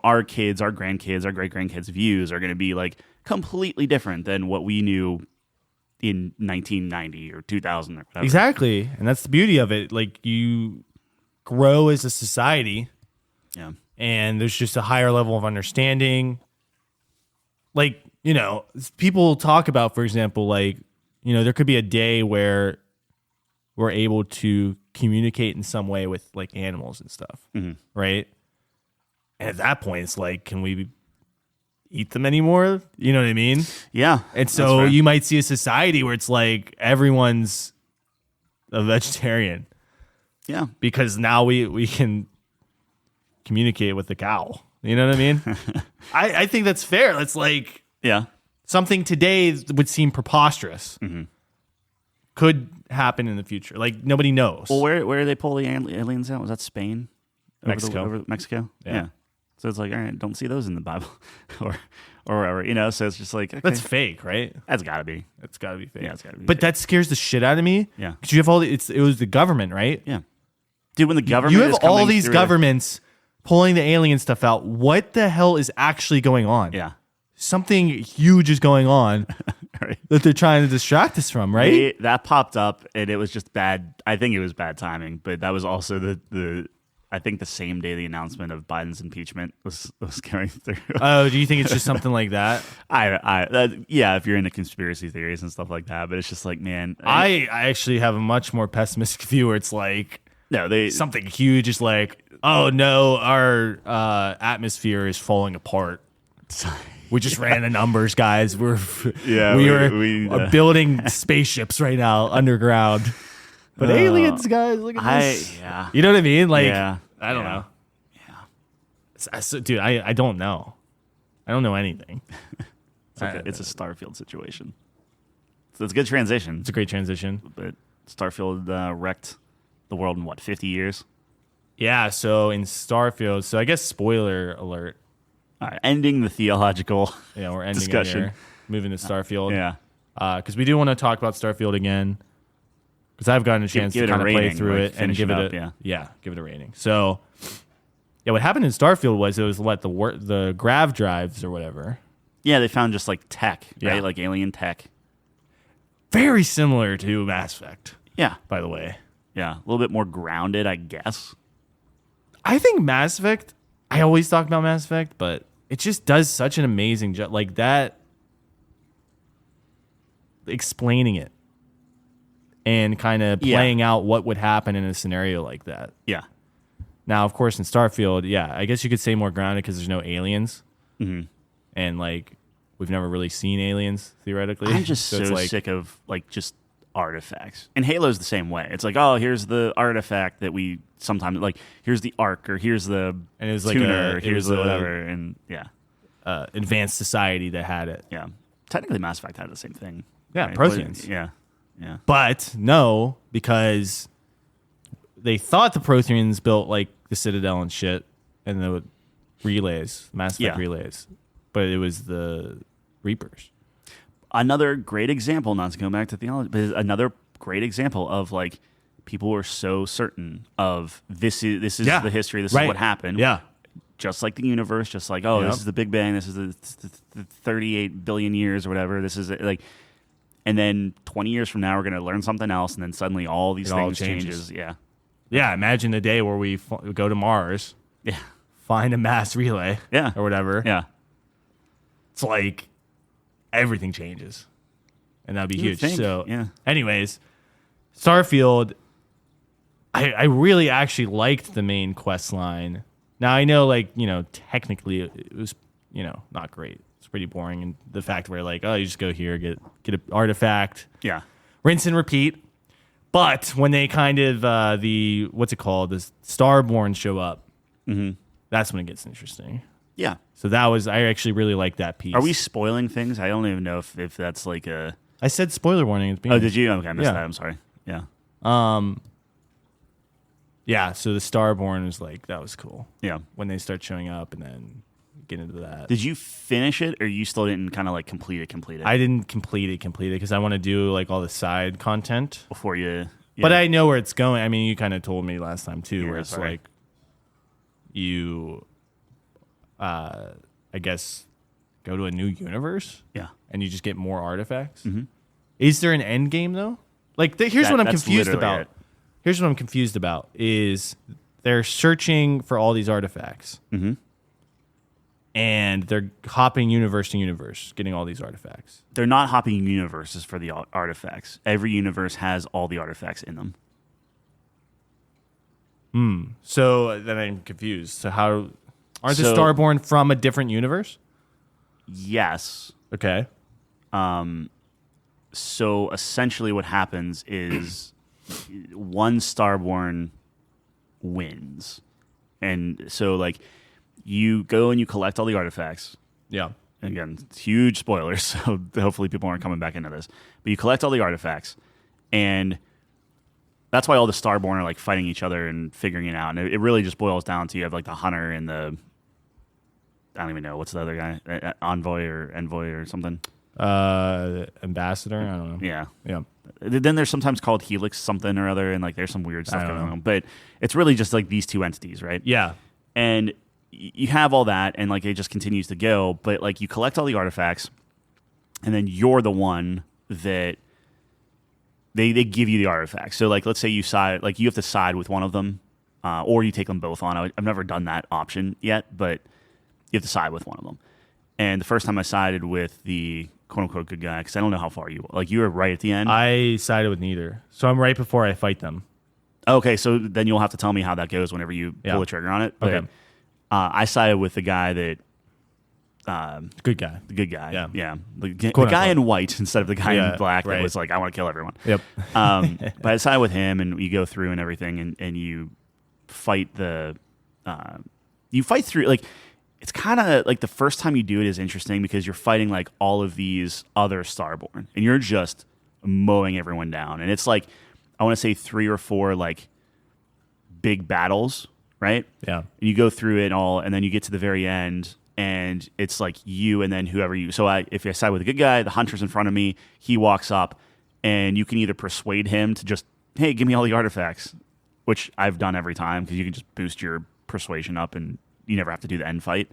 our kids, our grandkids, our great grandkids' views are going to be like completely different than what we knew in 1990 or 2000 or whatever. Exactly, and that's the beauty of it. Like you grow as a society, and there's just a higher level of understanding. Like people talk about, for example, like there could be a day where we're able to communicate in some way with like animals and stuff, right? And at that point, it's like, can we eat them anymore? You know what I mean? Yeah. And so you might see a society where it's like everyone's a vegetarian. Yeah. Because now we can communicate with the cow. You know what I mean? I think that's fair. It's like something today would seem preposterous. Could happen in the future. Like nobody knows. Well, where did they pull the aliens out? Was that Spain? Mexico. Over Mexico? Yeah. So it's like, all right, don't see those in the Bible or wherever, so it's just like, okay. That's fake, right? That's gotta be. That's gotta be fake. Yeah, it's gotta be But fake. that scares the shit out of me. Yeah. Because you have it was the government, right? Yeah. Dude, when the government you have is coming all these through governments pulling the alien stuff out. What the hell is actually going on? Yeah. Something huge is going on right. that they're trying to distract us from, right? That popped up, and it was just bad. I think it was bad timing, but that was also the I think the same day the announcement of Biden's impeachment was going through. Oh, do you think it's just something like that? Yeah, if you're into conspiracy theories and stuff like that, but it's just like, man, I actually have a much more pessimistic view where it's like, no, something huge is like, oh no, our atmosphere is falling apart. We just ran the numbers, guys. We are building spaceships right now underground. But aliens, guys, look at this. You know what I mean? Like, I don't know. Yeah. Dude, I don't know. I don't know anything. It's a Starfield situation. So it's a good transition. It's a great transition. But Starfield wrecked the world in, 50 years? Yeah, so in Starfield, so I guess spoiler alert. All right, ending the theological we're ending discussion. It here, moving to Starfield. Yeah. Because we do want to talk about Starfield again. Because I've gotten a chance to kind of play through it and give it give it a rating. So, what happened in Starfield was it was the grav drives or whatever. Yeah, they found just like tech, right? Yeah. Like alien tech. Very similar to Mass Effect. Yeah. By the way. Yeah, a little bit more grounded, I guess. I think Mass Effect, I always talk about Mass Effect, but it just does such an amazing job. Like that, explaining it and kind of playing out what would happen in a scenario like that. Yeah. Now, of course, in Starfield, I guess you could say more grounded because there's no aliens. Mm-hmm. And, like, we've never really seen aliens, theoretically. I'm just so sick of, like, just artifacts. And Halo's the same way. It's like, oh, here's the artifact that we sometimes, like, here's the arc, or here's the and it was tuner, like here's the whatever, and advanced society that had it. Yeah. Technically, Mass Effect had the same thing. Yeah, right? Protheans. Yeah. But, no, because they thought the Protheans built, like, the Citadel and shit, and the relays, Mass Effect relays. But it was the Reapers. Another great example, not to go back to theology, but another great example of like people were so certain of this is the history, this is what happened. Yeah. Just like the universe, just like, this is the Big Bang, this is the 38 billion years or whatever. This is like, and then 20 years from now, we're going to learn something else, and then suddenly all these things changes. Yeah. Yeah. Imagine the day where we go to Mars. Yeah. Find a mass relay. Yeah. Or whatever. Yeah. It's like everything changes. And that'd be huge. So, anyways, Starfield, I really actually liked the main quest line. Now, I know, like, technically it was, not great. It's pretty boring. And the fact where, like, you just go here, get an artifact. Yeah. Rinse and repeat. But when they kind of, the Starborn show up, that's when it gets interesting. Yeah. So I actually really like that piece. Are we spoiling things? I don't even know if that's like a... I said spoiler warning at the beginning. Oh, did you? Okay, I missed that. I'm sorry. Yeah. Yeah, so the Starborn is like, that was cool. Yeah. When they start showing up and then get into that. Did you finish it, or you still didn't kind of like complete it? I didn't complete it because I want to do like all the side content. Before you... Yeah. But I know where it's going. I mean, you kind of told me last time too, where it's right. like you, I guess, go to a new universe. Yeah. And you just get more artifacts. Mm-hmm. Is there an end game though? Like, here's what I'm confused about. It. Here's what I'm confused about is they're searching for all these artifacts. Mm-hmm. And they're hopping universe to universe, getting all these artifacts. They're not hopping universes for the artifacts. Every universe has all the artifacts in them. So then I'm confused. So how aren't the Starborn from a different universe? Yes. Okay. So essentially what happens is one Starborn wins. And so like you go and you collect all the artifacts. Yeah. Again, huge spoilers, so hopefully people aren't coming back into this. But you collect all the artifacts, and that's why all the Starborn are like fighting each other and figuring it out. And it really just boils down to you have like the hunter and the, I don't even know, what's the other guy? Envoy or something? Ambassador? I don't know. Yeah. Yeah. Then there's sometimes called Helix something or other, and like there's some weird stuff going on. But it's really just like these two entities, right? Yeah. And you have all that, and like it just continues to go. But like you collect all the artifacts, and then you're the one that they give you the artifacts. So like let's say you side, like you have to side with one of them, or you take them both on. I've never done that option yet, but you have to side with one of them. And the first time I sided with the quote unquote good guy, because I don't know how far you were right at the end. I sided with neither, so I'm right before I fight them. Okay, so then you'll have to tell me how that goes whenever you pull the trigger on it. But, okay. I sided with the guy that... good guy. The good guy. Yeah. The guy in white instead of the guy in black that was like, I want to kill everyone. Yep. But I sided with him, and you go through and everything, and you fight the... you fight through... like it's kind of like the first time you do it is interesting because you're fighting like all of these other Starborn, and you're just mowing everyone down. And it's like, I want to say 3 or 4 like big battles, right? Yeah. And you go through it all, and then you get to the very end, and it's like you and then whoever you... So if I side with a good guy, the hunter's in front of me, he walks up, and you can either persuade him to just, hey, give me all the artifacts, which I've done every time because you can just boost your persuasion up and you never have to do the end fight.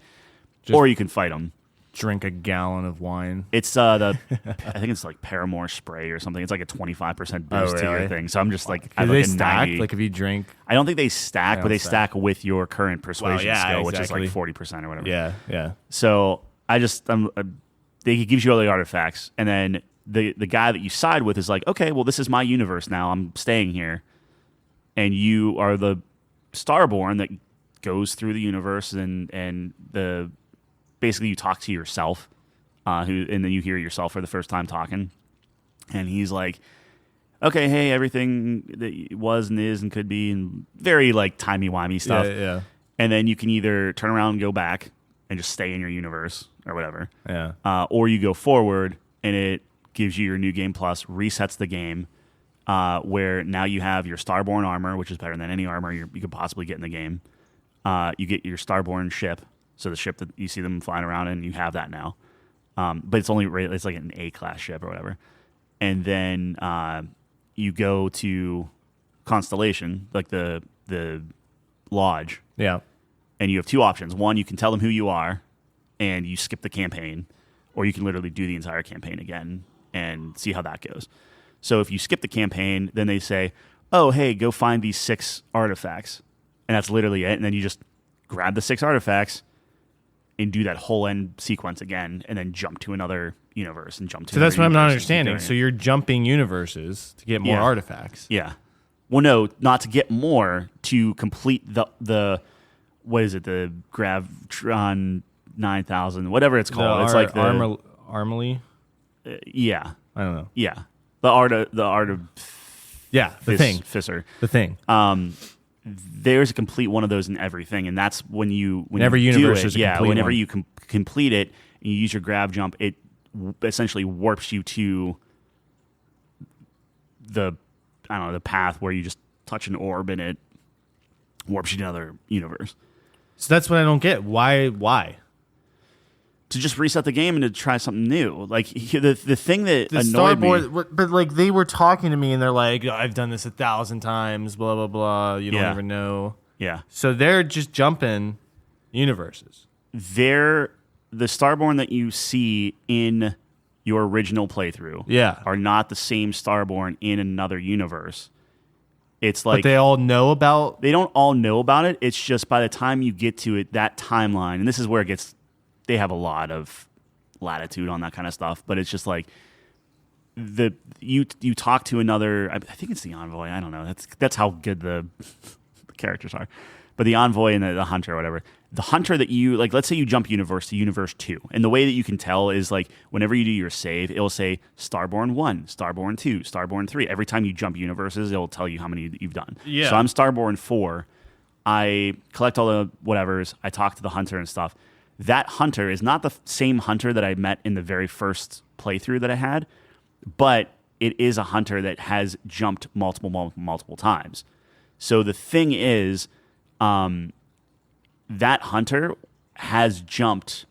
Or you can fight them. Drink a gallon of wine. It's I think it's like Paramore spray or something. It's like a 25% boost to your thing. So I'm just like, do they stack? Like if you drink, I don't think they stack, but they stack with your current persuasion skill, which is like 40% or whatever. Yeah. So they gives you all the artifacts, and then the guy that you side with is like, okay, well this is my universe now. I'm staying here, and you are the Starborn that goes through the universe, and the basically you talk to yourself, and then you hear yourself for the first time talking, and he's like, okay, hey, everything that was and is and could be, and very like timey-wimey stuff. Yeah. And then you can either turn around and go back and just stay in your universe or whatever. Yeah. Or you go forward, and it gives you your new game plus, resets the game, where now you have your Starborn armor, which is better than any armor you could possibly get in the game. You get your Starborn ship, so the ship that you see them flying around in, you have that now. But it's like an A-class ship or whatever. And then you go to Constellation, like the lodge. Yeah. And you have 2 options. One, you can tell them who you are, and you skip the campaign, or you can literally do the entire campaign again and see how that goes. So if you skip the campaign, then they say, oh, hey, go find these 6 artifacts. And that's literally it. And then you just grab the 6 artifacts and do that whole end sequence again, and then jump to another universe and jump to. So that's what I'm not understanding. So you're jumping universes to get more artifacts. Yeah. Well, no, not to get more, to complete the what is it? The Gravtron 9000, whatever it's called. It's like the Armely. Yeah. I don't know. Yeah. The art of. Yeah. The thing. Fisser. The thing. There's a complete one of those in everything, and that's when every universe is whenever one. you complete it and you use your grav jump, it essentially warps you to the path where you just touch an orb and it warps you to another universe. So that's what I don't get. Why? To just reset the game and to try something new. Like the thing that The annoyed me. but like they were talking to me and they're like, I've done this 1,000 times, blah blah blah. You don't ever know. Yeah. So they're just jumping universes. The Starborn that you see in your original playthrough are not the same Starborn in another universe. It's like, but they all know about. They don't all know about it. It's just by the time you get to it, that timeline, and this is where it gets. They have a lot of latitude on that kind of stuff, but it's just like you talk to another. I think it's the envoy. I don't know. That's how good the characters are. But the envoy and the hunter or whatever. The hunter that you like. Let's say you jump universe to universe 2, and the way that you can tell is like whenever you do your save, it'll say Starborn 1, Starborn 2, Starborn 3. Every time you jump universes, it'll tell you how many you've done. Yeah. So I'm Starborn 4. I collect all the whatevers. I talk to the hunter and stuff. That hunter is not the same hunter that I met in the very first playthrough that I had, but it is a hunter that has jumped multiple times. So the thing is, that hunter has jumped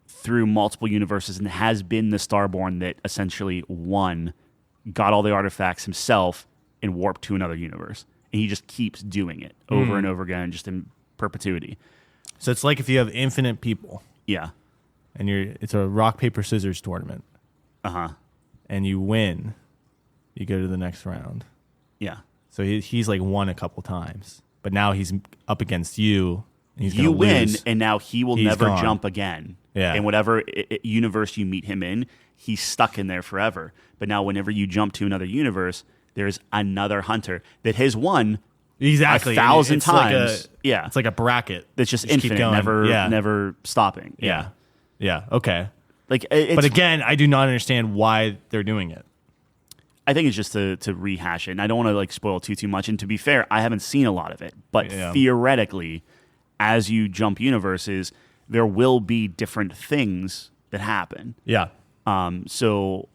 through multiple universes and has been the Starborn that essentially got all the artifacts himself, and warped to another universe. And he just keeps doing it over and over again, just in perpetuity. So it's like if you have infinite people. Yeah. And it's a rock, paper, scissors tournament. Uh-huh. And you win, you go to the next round. Yeah. So he's like won a couple times. But now he's up against you. And he's you win, lose. And now he will never gone. jump again. Yeah. In whatever universe you meet him in, he's stuck in there forever. But now whenever you jump to another universe, there's another hunter that has won exactly 1,000 it's times. Like it's like a bracket. That's just infinite, never stopping. Yeah. Okay. Like, but again, I do not understand why they're doing it. I think it's just to rehash it, and I don't want to like spoil too much. And to be fair, I haven't seen a lot of it, but theoretically, as you jump universes, there will be different things that happen. Yeah. So,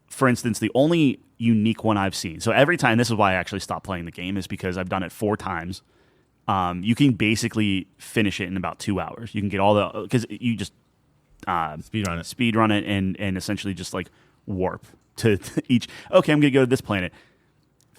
for instance, the only unique one I've seen. So every time, this is why I actually stopped playing the game, is because I've done it 4 times. You can basically finish it in about 2 hours. You can get all the because you just speed run it, and essentially just like warp to each. Okay, I'm gonna go to this planet.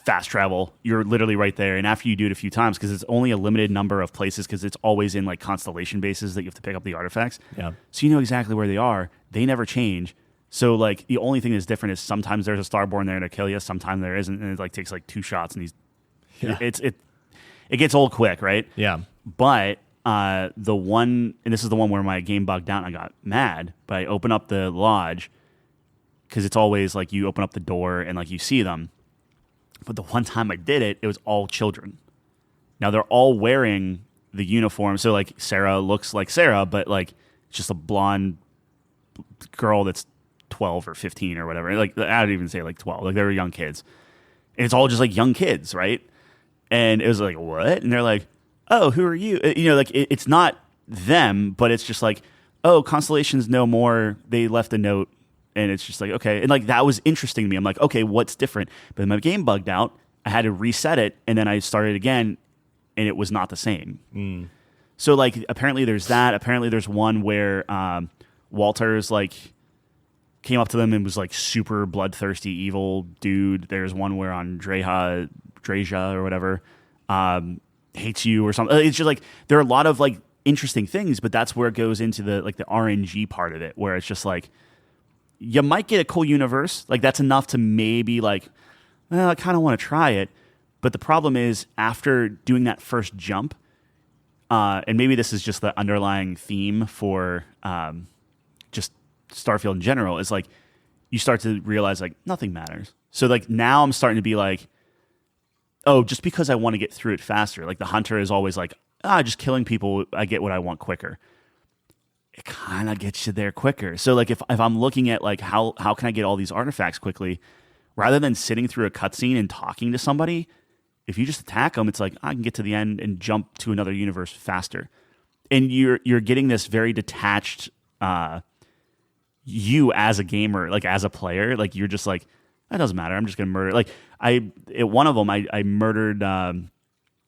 Fast travel. You're literally right there, and after you do it a few times, because it's only a limited number of places, because it's always in like constellation bases that you have to pick up the artifacts. Yeah. So you know exactly where they are. They never change. So like the only thing that's different is sometimes there's a Starborn there to kill you, sometimes there isn't, and it like takes like 2 shots, and it gets old quick, right? Yeah. But the one, and this is the one where my game bugged out and I got mad, but I open up the lodge, because it's always like you open up the door and like you see them. But the one time I did it, it was all children. Now they're all wearing the uniform. So like Sarah looks like Sarah, but like it's just a blonde girl that's 12 or 15 or whatever. Like I would even say like 12. Like they were young kids. And it's all just like young kids, right? And it was like, what? And they're like, oh, who are you? You know, like it's not them, but it's just like, oh, Constellation's no more. They left a note. And it's just like, okay. And like that was interesting to me. I'm like, okay, what's different? But my game bugged out. I had to reset it, and then I started again, and it was not the same. So like apparently there's that. Apparently there's one where Walter's like came up to them and was like super bloodthirsty, evil dude. There's one where Dreja or whatever hates you or something. It's just like there are a lot of like interesting things, but that's where it goes into the like the RNG part of it, where it's just like, you might get a cool universe. Like, that's enough to maybe, like, well, I kind of want to try it. But the problem is, after doing that first jump, and maybe this is just the underlying theme for just Starfield in general, is, like, you start to realize, like, nothing matters. So, like, now I'm starting to be like, oh, just because I want to get through it faster. Like, the hunter is always like, just killing people, I get what I want quicker. It kind of gets you there quicker. So like if I'm looking at like how can I get all these artifacts quickly, rather than sitting through a cutscene and talking to somebody, if you just attack them, it's like I can get to the end and jump to another universe faster. And you're getting this very detached you as a gamer, like as a player, like you're just like, that doesn't matter. I'm just gonna murder. Like at one of them, I murdered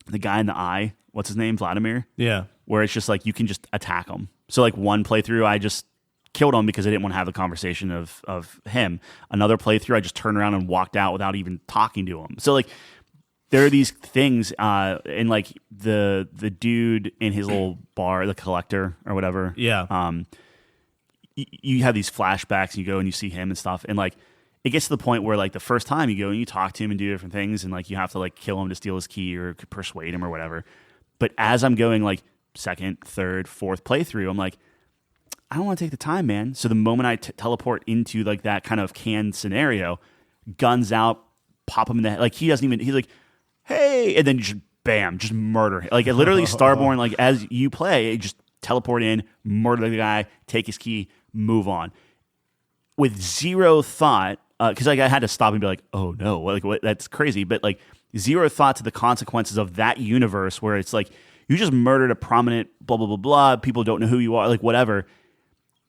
the guy in the eye, what's his name, Vladimir, Yeah. where it's just like you can just attack him. So like one playthrough, I just killed him because I didn't want to have the conversation of him. Another playthrough, I just turned around and walked out without even talking to him. So like there are these things, and like the dude in his little bar, the collector or whatever. Yeah. You have these flashbacks, and you go and you see him and stuff, and like it gets to the point where like the first time you go and you talk to him and do different things, and like you have to like kill him to steal his key or persuade him or whatever. But as I'm going like second, third, fourth playthrough, I'm like, I don't want to take the time, man. So the moment I teleport into like that kind of canned scenario, guns out, pop him in the head. Like he doesn't even, he's like, hey, and then just bam, just murder him. Like literally Starborn, like as you play, just teleport in, murder the guy, take his key, move on. With zero thought, because like I had to stop and be like, oh no, like what, that's crazy. But like zero thought to the consequences of that universe where it's like, you just murdered a prominent blah, blah, blah, blah. People don't know who you are, like whatever.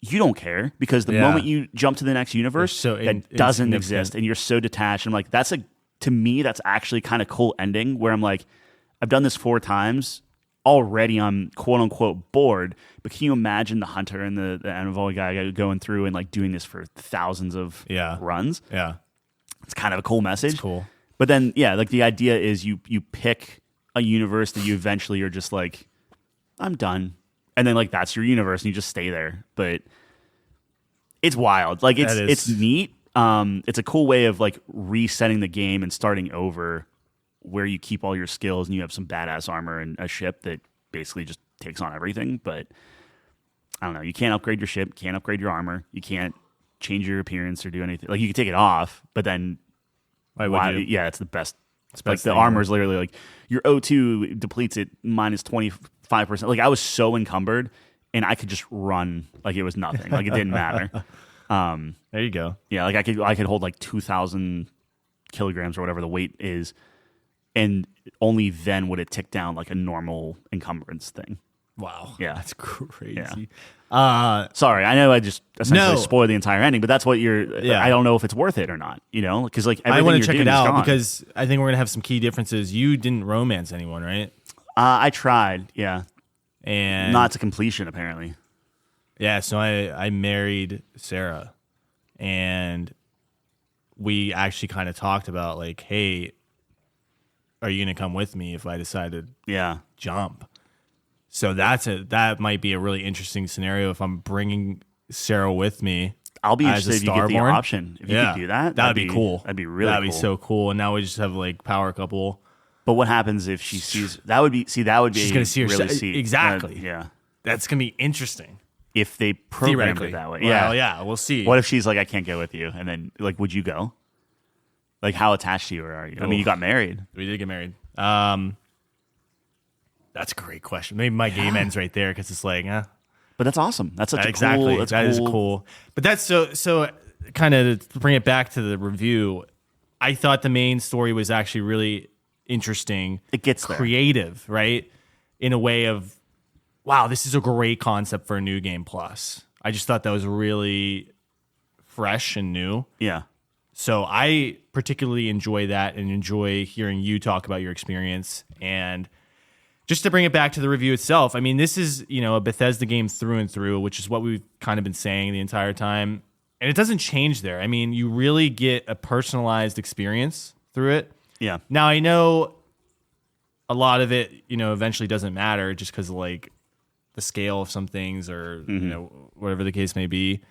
You don't care because the moment you jump to the next universe that doesn't exist and you're so detached. I'm like, to me, that's actually kind of cool ending where I'm like, I've done this 4 times. Already I'm quote unquote bored, but can you imagine the hunter and the Anavoli guy going through and like doing this for thousands of runs? Yeah. It's kind of a cool message. It's cool. But then, yeah, like the idea is you pick a universe that you eventually are just like, I'm done. And then like that's your universe and you just stay there. But it's wild. Like it's neat. It's a cool way of like resetting the game and starting over where you keep all your skills and you have some badass armor and a ship that basically just takes on everything. But I don't know. You can't upgrade your ship, can't upgrade your armor. You can't change your appearance or do anything. Like you can take it off, but then yeah, it's the best. Like the armor is literally like your O2 depletes it minus 25%. Like I was so encumbered and I could just run like it was nothing. Like it didn't matter. There you go. Yeah, like I could hold like 2,000 kilograms or whatever the weight is, and only then would it tick down like a normal encumbrance thing. Wow. Yeah. That's crazy. Yeah. Sorry, I know I just essentially spoiled the entire ending, but that's what you're. Yeah. I don't know if it's worth it or not. You know, because like I want to check it out gone. because I think we're gonna have some key differences. You didn't romance anyone, right? I tried, yeah, and not to completion apparently. Yeah, so I married Sarah, and we actually kind of talked about like, hey, are you gonna come with me if I decide to jump? So that might be a really interesting scenario if I'm bringing Sarah with me. I'll be interested if you get the option. If you could do that, that'd be cool. That'd be really that'd be so cool. And now we just have like power couple. But what happens if she sees that would be she's gonna see herself really exactly. Yeah, that's gonna be interesting if they program it that way. Well, yeah, we'll see. What if she's like, I can't go with you, and then like, would you go? Like, how attached to you are you? I mean, you got married. We did get married. That's a great question. Maybe my game ends right there because it's like, But that's awesome. That's such exactly. a cool. That is cool. But that's so. Kind of to bring it back to the review, I thought the main story was actually really interesting. It gets creative, right? In a way of, wow, this is a great concept for a new game plus. I just thought that was really fresh and new. Yeah. So I particularly enjoy that and enjoy hearing you talk about your experience. And just to bring it back to the review itself, I mean, this is, a Bethesda game through and through, which is what we've kind of been saying the entire time. And it doesn't change there. I mean, you really get a personalized experience through it. Yeah. Now, I know a lot of it, eventually doesn't matter just because, like, the scale of some things or, whatever the case may be.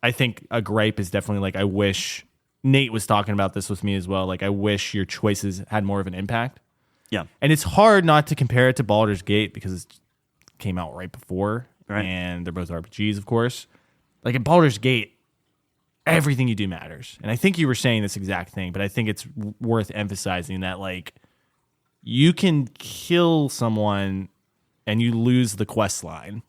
I think a gripe is definitely, like, I wish Nate was talking about this with me as well. Like, I wish your choices had more of an impact. Yeah. And it's hard not to compare it to Baldur's Gate because it came out right before. Right. And they're both RPGs, of course. Like, in Baldur's Gate, everything you do matters. And I think you were saying this exact thing, but I think it's worth emphasizing that, like, you can kill someone and you lose the quest line.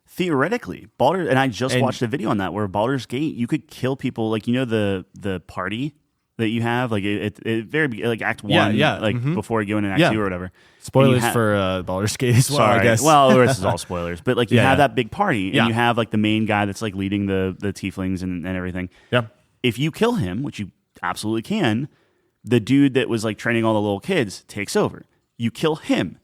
Theoretically, and I just watched a video on that where Baldur's Gate, you could kill people, like, the party that you have, like, it very, like, Act 1, before you go into Act 2 or whatever. Spoilers for Baldur's Gate as well, I guess. Well, the rest is all spoilers. But, like, you have that big party, and you have, like, the main guy that's, like, leading the tieflings and everything. Yeah. If you kill him, which you absolutely can, the dude that was, like, training all the little kids takes over. You kill him.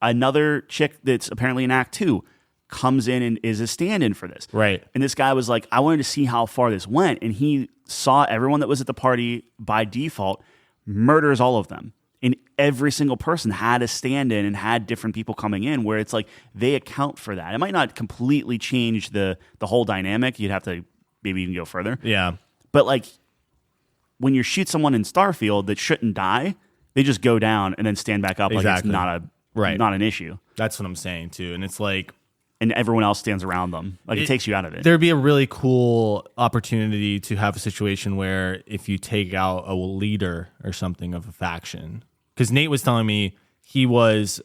Another chick that's apparently in Act 2 comes in and is a stand-in for this. Right. And this guy was like, I wanted to see how far this went. And he saw everyone that was at the party by default, murders all of them. And every single person had a stand-in and had different people coming in where it's like they account for that. It might not completely change the whole dynamic. You'd have to maybe even go further. Yeah. But like when you shoot someone in Starfield that shouldn't die, they just go down and then stand back up like it's not an issue. That's what I'm saying too. And it's like, and everyone else stands around them. Like it takes you out of it. There'd be a really cool opportunity to have a situation where if you take out a leader or something of a faction, because Nate was telling me he went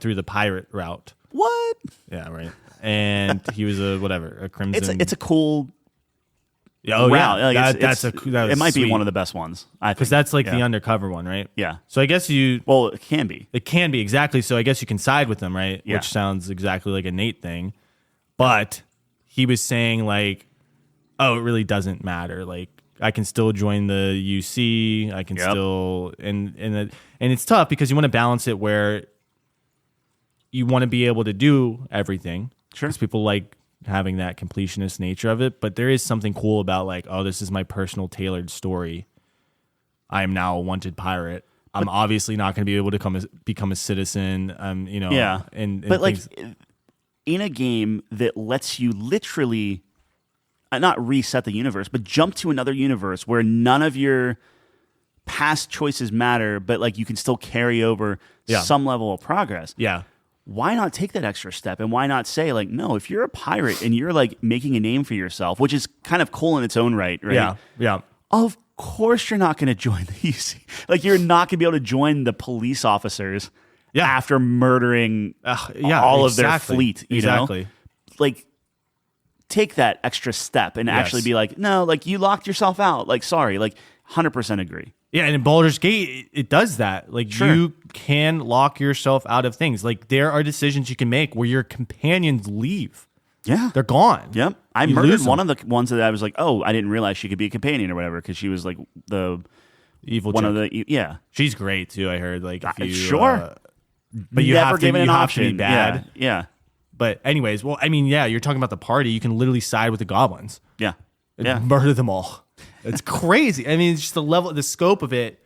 through the pirate route. What? Yeah, right. And he was a crimson. It's a cool. Oh route. Yeah, like it might sweet. be one of the best ones. I think because that's like the undercover one, right? Yeah. So I guess Well, it can be. It can be exactly. So I guess you can side with them, right? Yeah. Which sounds exactly like a Nate thing, but he was saying like, oh, it really doesn't matter. Like I can still join the UC. I can still and it's tough because you want to balance it where you want to be able to do everything. Sure. Because people like having that completionist nature of it, but there is something cool about like, oh, this is my personal tailored story. I am now a wanted pirate. I'm obviously not going to be able to become a citizen. Yeah. But like in a game that lets you literally not reset the universe, but jump to another universe where none of your past choices matter, but like you can still carry over some level of progress. Yeah. Why not take that extra step? And why not say, like, no, if you're a pirate and you're like making a name for yourself, which is kind of cool in its own right? Yeah. Yeah. Of course you're not going to join the UC. Like, you're not going to be able to join the police officers after murdering all of their fleet, you know? Like, take that extra step and actually be like, no, like, you locked yourself out. Like, sorry. Like, 100% agree. Yeah, and in Baldur's Gate, it does that. Like, you can lock yourself out of things. Like, there are decisions you can make where your companions leave. Yeah. They're gone. Yep. I murdered one of the ones that I was like, oh, I didn't realize she could be a companion or whatever because she was like the evil one chick. of the, yeah. She's great, too, I heard. Like, if you, sure. But you never have to, given an you option. Have to be bad. Yeah. But anyways, well, I mean, you're talking about the party. You can literally side with the goblins. Yeah. And murder them all. It's crazy. I mean, it's just the scope of it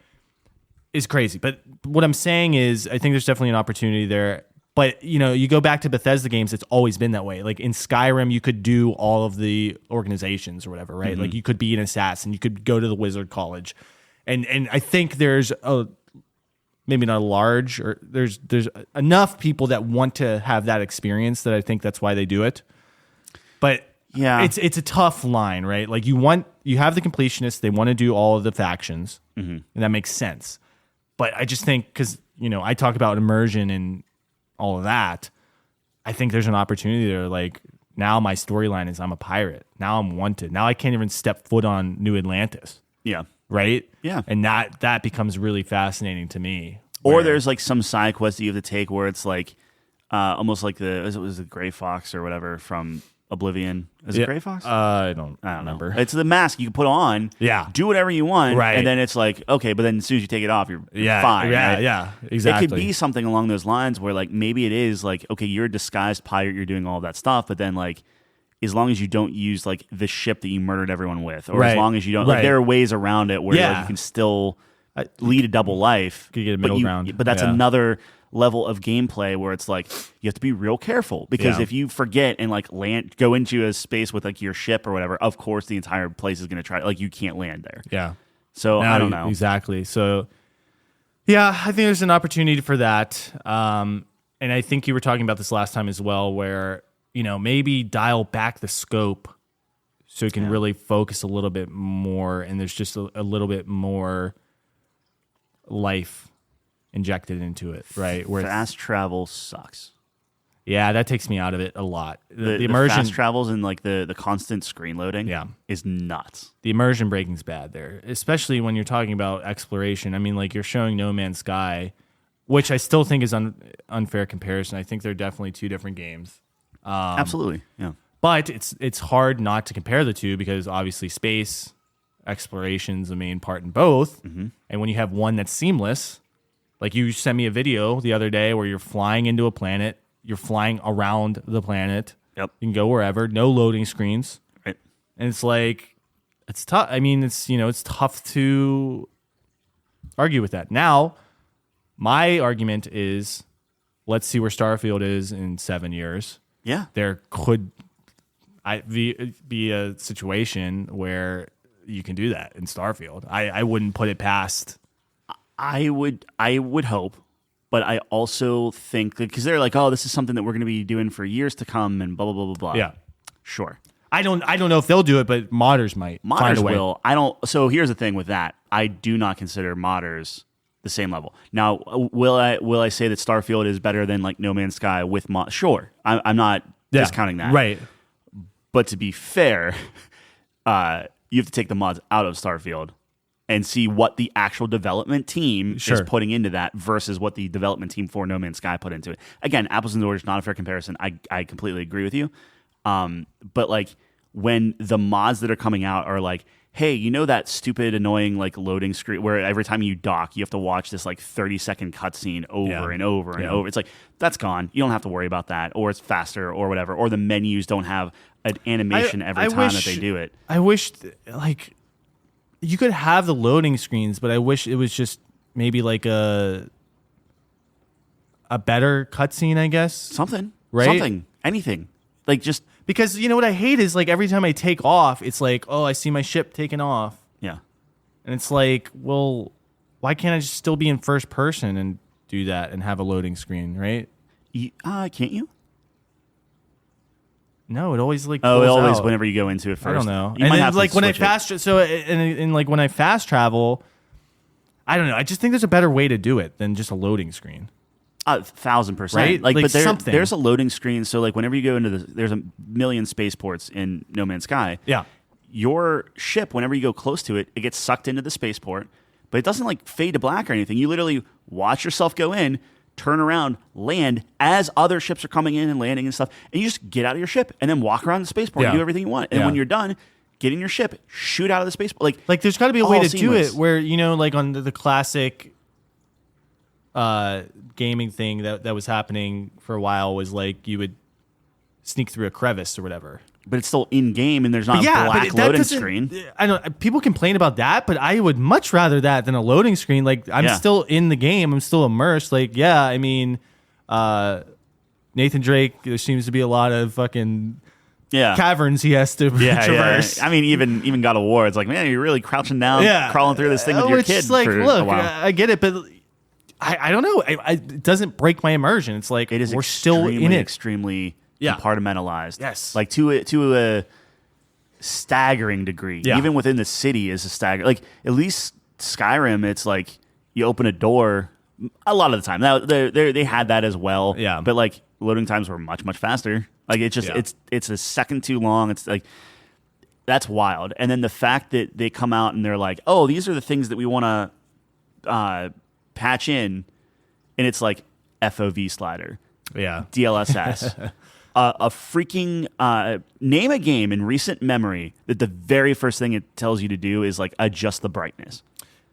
is crazy. But what I'm saying is I think there's definitely an opportunity there. But, you go back to Bethesda games, it's always been that way. Like in Skyrim, you could do all of the organizations or whatever, right? Mm-hmm. Like you could be an assassin. You could go to the wizard college. And I think there's maybe not a large, or there's enough people that want to have that experience that I think that's why they do it. But yeah, it's a tough line, right? Like you have the completionists, they want to do all of the factions, and that makes sense. But I just think because I talk about immersion and all of that, I think there's an opportunity there. Like now, my storyline is I'm a pirate. Now I'm wanted. Now I can't even step foot on New Atlantis. Yeah. Right? Yeah. And that becomes really fascinating to me. Or there's like some side quest that you have to take where it's like almost like was the Gray Fox or whatever from Oblivion. Is it Gray Fox? I don't remember. It's the mask you can put on. Yeah. Do whatever you want. Right. And then it's like, okay, but then as soon as you take it off, you're fine. Yeah, right? yeah, exactly. It could be something along those lines where like maybe it is like, okay, you're a disguised pirate, you're doing all that stuff, but then like as long as you don't use like the ship that you murdered everyone with, or as long as you don't, like there are ways around it where like, you can still lead a double life. You get a middle ground. But that's another level of gameplay where it's like you have to be real careful because if you forget and like go into a space with like your ship or whatever, of course the entire place is going to try, like you can't land there. Yeah. So I don't know. Exactly. So yeah, I think there's an opportunity for that. And I think you were talking about this last time as well, where, maybe dial back the scope so you can really focus a little bit more and there's just a little bit more life injected into it, right? Where fast travel sucks. Yeah, that takes me out of it a lot. The immersion, fast travels and like the constant screen loading is nuts. The immersion breaking's bad there, especially when you're talking about exploration. I mean, like you're showing No Man's Sky, which I still think is unfair comparison. I think they're definitely two different games. Absolutely, yeah. But it's hard not to compare the two because obviously space exploration's the main part in both. Mm-hmm. And when you have one that's seamless, Like you sent me a video the other day where you're flying into a planet, you're flying around the planet. Yep. You can go wherever, no loading screens. Right. And it's like, it's tough. I mean, it's tough to argue with that. Now, my argument is, let's see where Starfield is in 7 years. Yeah. There could be a situation where you can do that in Starfield. I wouldn't put it past. I would hope, but I also think because they're like, oh, this is something that we're going to be doing for years to come, and blah blah blah blah blah. Yeah, sure. I don't know if they'll do it, but modders might. Find a way. Will. I don't. So here's the thing with that. I do not consider modders the same level. Now, will I say that Starfield is better than like No Man's Sky with mod? Sure, I'm not discounting that. Right. But to be fair, you have to take the mods out of Starfield and see what the actual development team is putting into that versus what the development team for No Man's Sky put into it. Again, apples and oranges, not a fair comparison. I completely agree with you. But like when the mods that are coming out are like, hey, you know that stupid, annoying like loading screen where every time you dock, you have to watch this like 30-second cutscene over and over and over. It's like, that's gone. You don't have to worry about that. Or it's faster or whatever. Or the menus don't have an animation every time that they do it. I wish like you could have the loading screens, but I wish it was just maybe like a better cutscene, I guess. Something. Right? Something. Anything. Like just... Because you know what I hate is like every time I take off, it's like, oh, I see my ship taking off. Yeah. And it's like, well, why can't I just still be in first person and do that and have a loading screen, right? Can't you? No, it always like it always out. Whenever you go into it first. I don't know. You and might then, have like to when I switch it. like when I fast travel, I don't know. I just think there's a better way to do it than just a loading screen. 1,000%. Right? Like but something. There's a loading screen. So like whenever you go into there's a million spaceports in No Man's Sky. Yeah. Your ship, whenever you go close to it, it gets sucked into the spaceport, but it doesn't like fade to black or anything. You literally watch yourself go in, turn around, land as other ships are coming in and landing and stuff, and you just get out of your ship and then walk around the spaceport and do everything you want. And when you're done, get in your ship, shoot out of the spaceport. Like there's got to be a way to seamless. do it where, you know, like on the classic gaming thing that was happening for a while was like you would sneak through a crevice or whatever. But it's still in game, and there's not a black loading screen. I know people complain about that, but I would much rather that than a loading screen. Like I'm still in the game, I'm still immersed. Like I mean, Nathan Drake. There seems to be a lot of fucking caverns he has to traverse. Yeah. I mean, even God of War. It's like, man, you're really crouching down, crawling through this thing with your kid like, for look, a while. I get it, but I don't know. It doesn't break my immersion. It's like we're still in it. Extremely compartmentalized. Yes. Like to a staggering degree. Yeah. Even within the city is a stagger. Like at least Skyrim, it's like you open a door a lot of the time. Now they had that as well. Yeah. But like loading times were much, much faster. Like it's just it's a second too long. It's like that's wild. And then the fact that they come out and they're like, oh, these are the things that we want to patch in, and it's like FOV slider. Yeah. DLSS. A freaking name a game in recent memory that the very first thing it tells you to do is like adjust the brightness.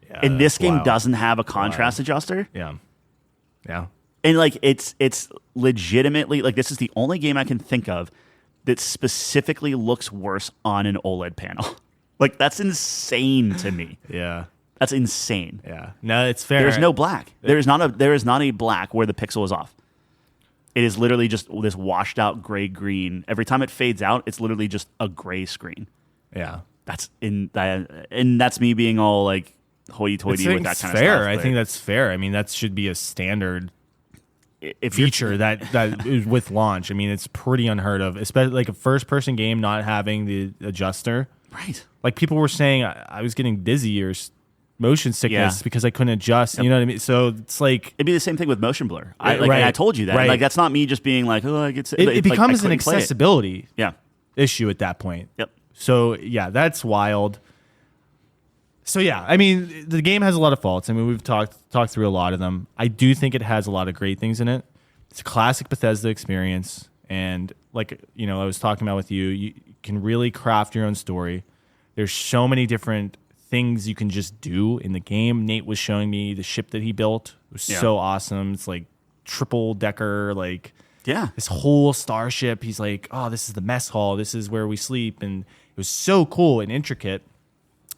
Yeah, and this game doesn't have a contrast adjuster. Yeah. Yeah. And like it's legitimately like this is the only game I can think of that specifically looks worse on an OLED panel. Like that's insane to me. Yeah. That's insane. Yeah. No, it's fair. There's no black. There is not a black where the pixel is off. It is literally just this washed out gray green. Every time it fades out, it's literally just a gray screen. Yeah. And that's me being all like hoity-toity with that kind of stuff. I think that's fair. I mean, that should be a standard feature that is with launch. I mean, it's pretty unheard of, especially like a first-person game not having the adjuster. Right. Like people were saying, I was getting dizzy or motion sickness because I couldn't adjust. Yep. You know what I mean? So it's like it'd be the same thing with motion blur. I told you that. Right. Like that's not me just being like, oh, it becomes an accessibility issue at that point. Yep. So yeah, that's wild. So yeah, I mean, the game has a lot of faults. I mean, we've talked through a lot of them. I do think it has a lot of great things in it. It's a classic Bethesda experience, and like I was talking about with you, you can really craft your own story. There's so many different things you can just do in the game. Nate was showing me the ship that he built. It was so awesome. It's like triple decker, like this whole starship. He's like, oh, this is the mess hall. This is where we sleep. And it was so cool and intricate.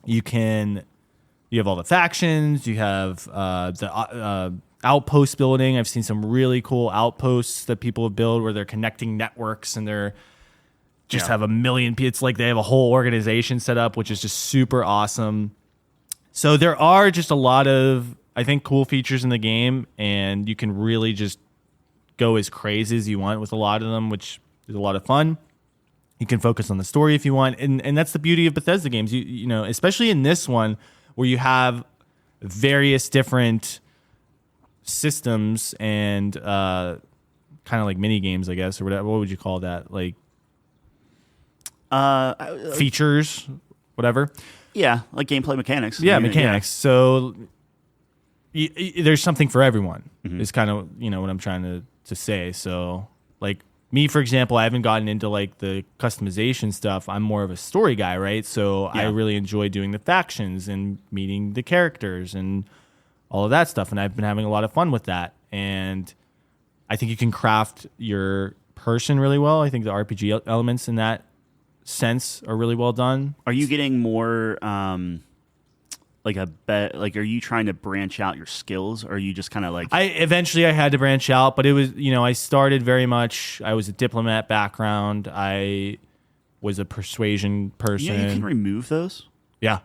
You have all the factions. You have the outpost building. I've seen some really cool outposts that people have built where they're connecting networks and they're just have a million people. It's like they have a whole organization set up, which is just super awesome. So there are just a lot of, I think, cool features in the game, and you can really just go as crazy as you want with a lot of them, which is a lot of fun. You can focus on the story if you want, and that's the beauty of Bethesda games. You know, especially in this one where you have various different systems and kind of like mini games, I guess, or whatever. What would you call that? Like features, whatever. Yeah, like gameplay mechanics. Yeah, mechanics. Yeah. So there's something for everyone. Is kind of what I'm trying to say. So like me, for example, I haven't gotten into like the customization stuff. I'm more of a story guy, right? So I really enjoy doing the factions and meeting the characters and all of that stuff. And I've been having a lot of fun with that. And I think you can craft your person really well. I think the RPG elements in that sense are really well done. Are you getting more like are you trying to branch out your skills, or are you just kind of like I had to branch out, but it was I started very much, I was a diplomat background. I was a persuasion person. Yeah, you can remove those. Yeah.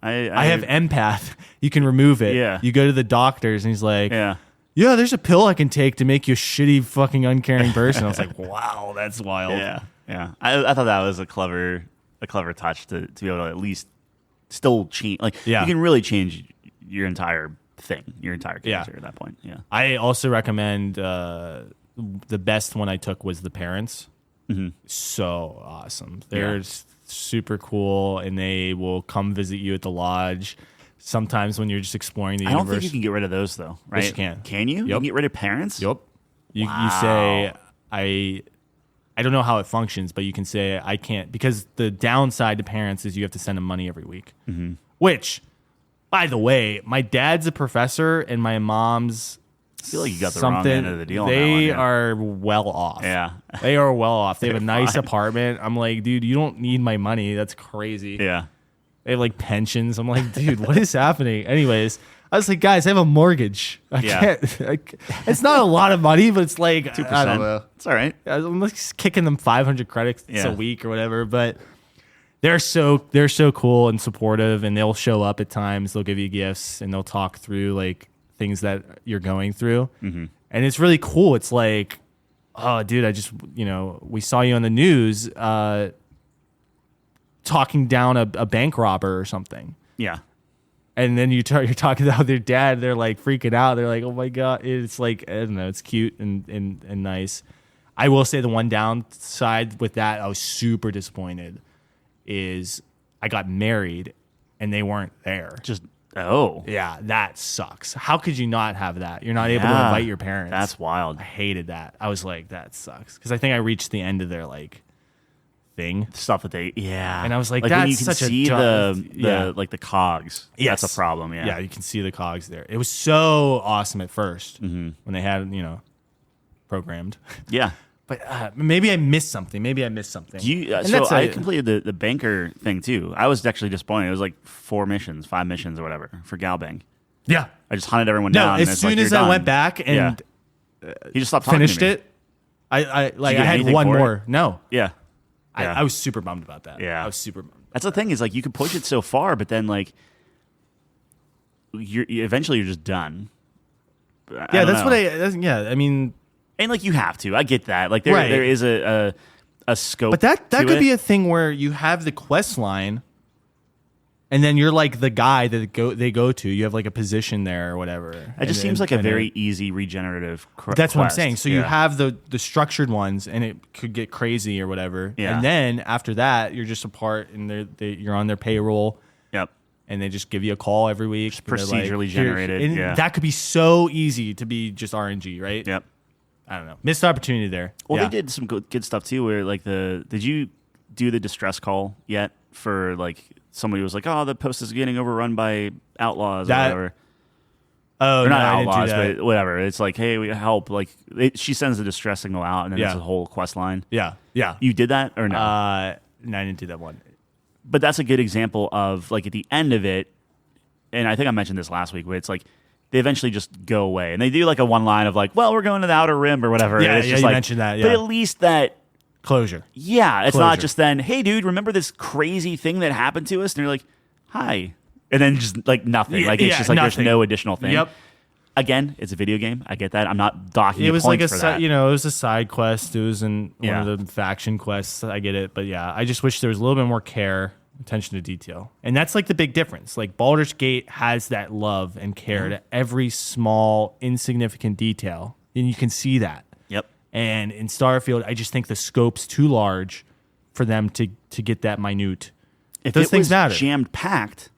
I have empath. You can remove it. Yeah. You go to the doctors and he's like, yeah, there's a pill I can take to make you a shitty fucking uncaring person. I was like, wow, that's wild. Yeah. I thought that was a clever touch to be able to at least still change. Like you can really change your entire thing, your entire character at that point. Yeah. I also recommend the best one I took was the parents. So awesome. They're super cool, and they will come visit you at the lodge. Sometimes when you're just exploring the universe. I don't think you can get rid of those though, right? Yes, you can. Can you? Yep. You can get rid of parents? Yep. You say I don't know how it functions, but you can say I can't, because the downside to parents is you have to send them money every week. Which, by the way, my dad's a professor and my mom's I feel like you got the wrong end of the deal. They are well off. Yeah. They are well off. They have a nice apartment. I'm like, dude, you don't need my money. That's crazy. Yeah. They have like pensions. I'm like, dude, what is happening? Anyways, I was like, guys, I have a mortgage. I can't. It's not a lot of money, but it's like 2%. I don't know. It's all right. I'm like kicking them 500 credits a week or whatever. But they're so cool and supportive, and they'll show up at times. They'll give you gifts and they'll talk through like things that you're going through, and it's really cool. It's like, oh, dude, I just we saw you on the news talking down a bank robber or something. Yeah. And then you're talking about their dad. They're like freaking out. They're like, "Oh my god!" It's like, I don't know. It's cute and nice. I will say the one downside with that, I was super disappointed, is I got married and they weren't there. Yeah, that sucks. How could you not have that? You're not able to invite your parents. That's wild. I hated that. I was like, that sucks, because I think I reached the end of their like thing stuff that they and I was like, that's when you can such see a like the cogs. Yes. That's a problem. Yeah, you can see the cogs there. It was so awesome at first when they had programmed. Yeah. But maybe I missed something. So I completed the banker thing too. I was actually disappointed. It was like 5 missions or whatever for Galbang. Yeah. I just hunted everyone down. As soon as I went back and he just stopped talking finished to me. it, I had one more. No. Yeah. I was super bummed about that. Yeah. I was super bummed. That's the thing, is like you could push it so far, but then like eventually you're just done. I mean, and like you have to. I get that. Like there is a scope. But that could be a thing where you have the quest line, and then you're like the guy that they go to. You have like a position there or whatever. It just seems like a very easy regenerative quest. That's what I'm saying. So you have the structured ones, and it could get crazy or whatever. Yeah. And then after that, you're just a part, and you're on their payroll. Yep. And they just give you a call every week. Just procedurally generated. And that could be so easy to be just RNG, right? Yep. I don't know. Missed opportunity there. Well, they did some good stuff too. Where like did you do the distress call yet for like somebody was like, "Oh, the post is getting overrun by outlaws or whatever." Oh, or no, not I didn't outlaws, do that. but whatever. It's like, "Hey, we help!" Like she sends a distress signal out, and then it's a whole quest line. Yeah, yeah. You did that or no? No, I didn't do that one. But that's a good example of like at the end of it, and I think I mentioned this last week, where it's like they eventually just go away, and they do like a one line of like, "Well, we're going to the outer rim" or whatever. Yeah, and it's yeah, just you like, mentioned that. Yeah. But at least that. Closure. Yeah, it's Closure. not just then, "Hey, dude, remember this crazy thing that happened to us?" And you're like, "Hi," and then just like nothing. Yeah, Like it's just like nothing. there's no additional thing. Yep. Again, it's a video game. I get that. I'm not docking. It was like points a for that. it was a side quest. It was in one of the faction quests. I get it, but yeah, I just wish there was a little bit more care, attention to detail, and that's like the big difference. Like Baldur's Gate has that love and care to every small, insignificant detail, and you can see that. Yep. And in Starfield, I just think the scope's too large for them to get that minute. If those it things was matter. jammed packed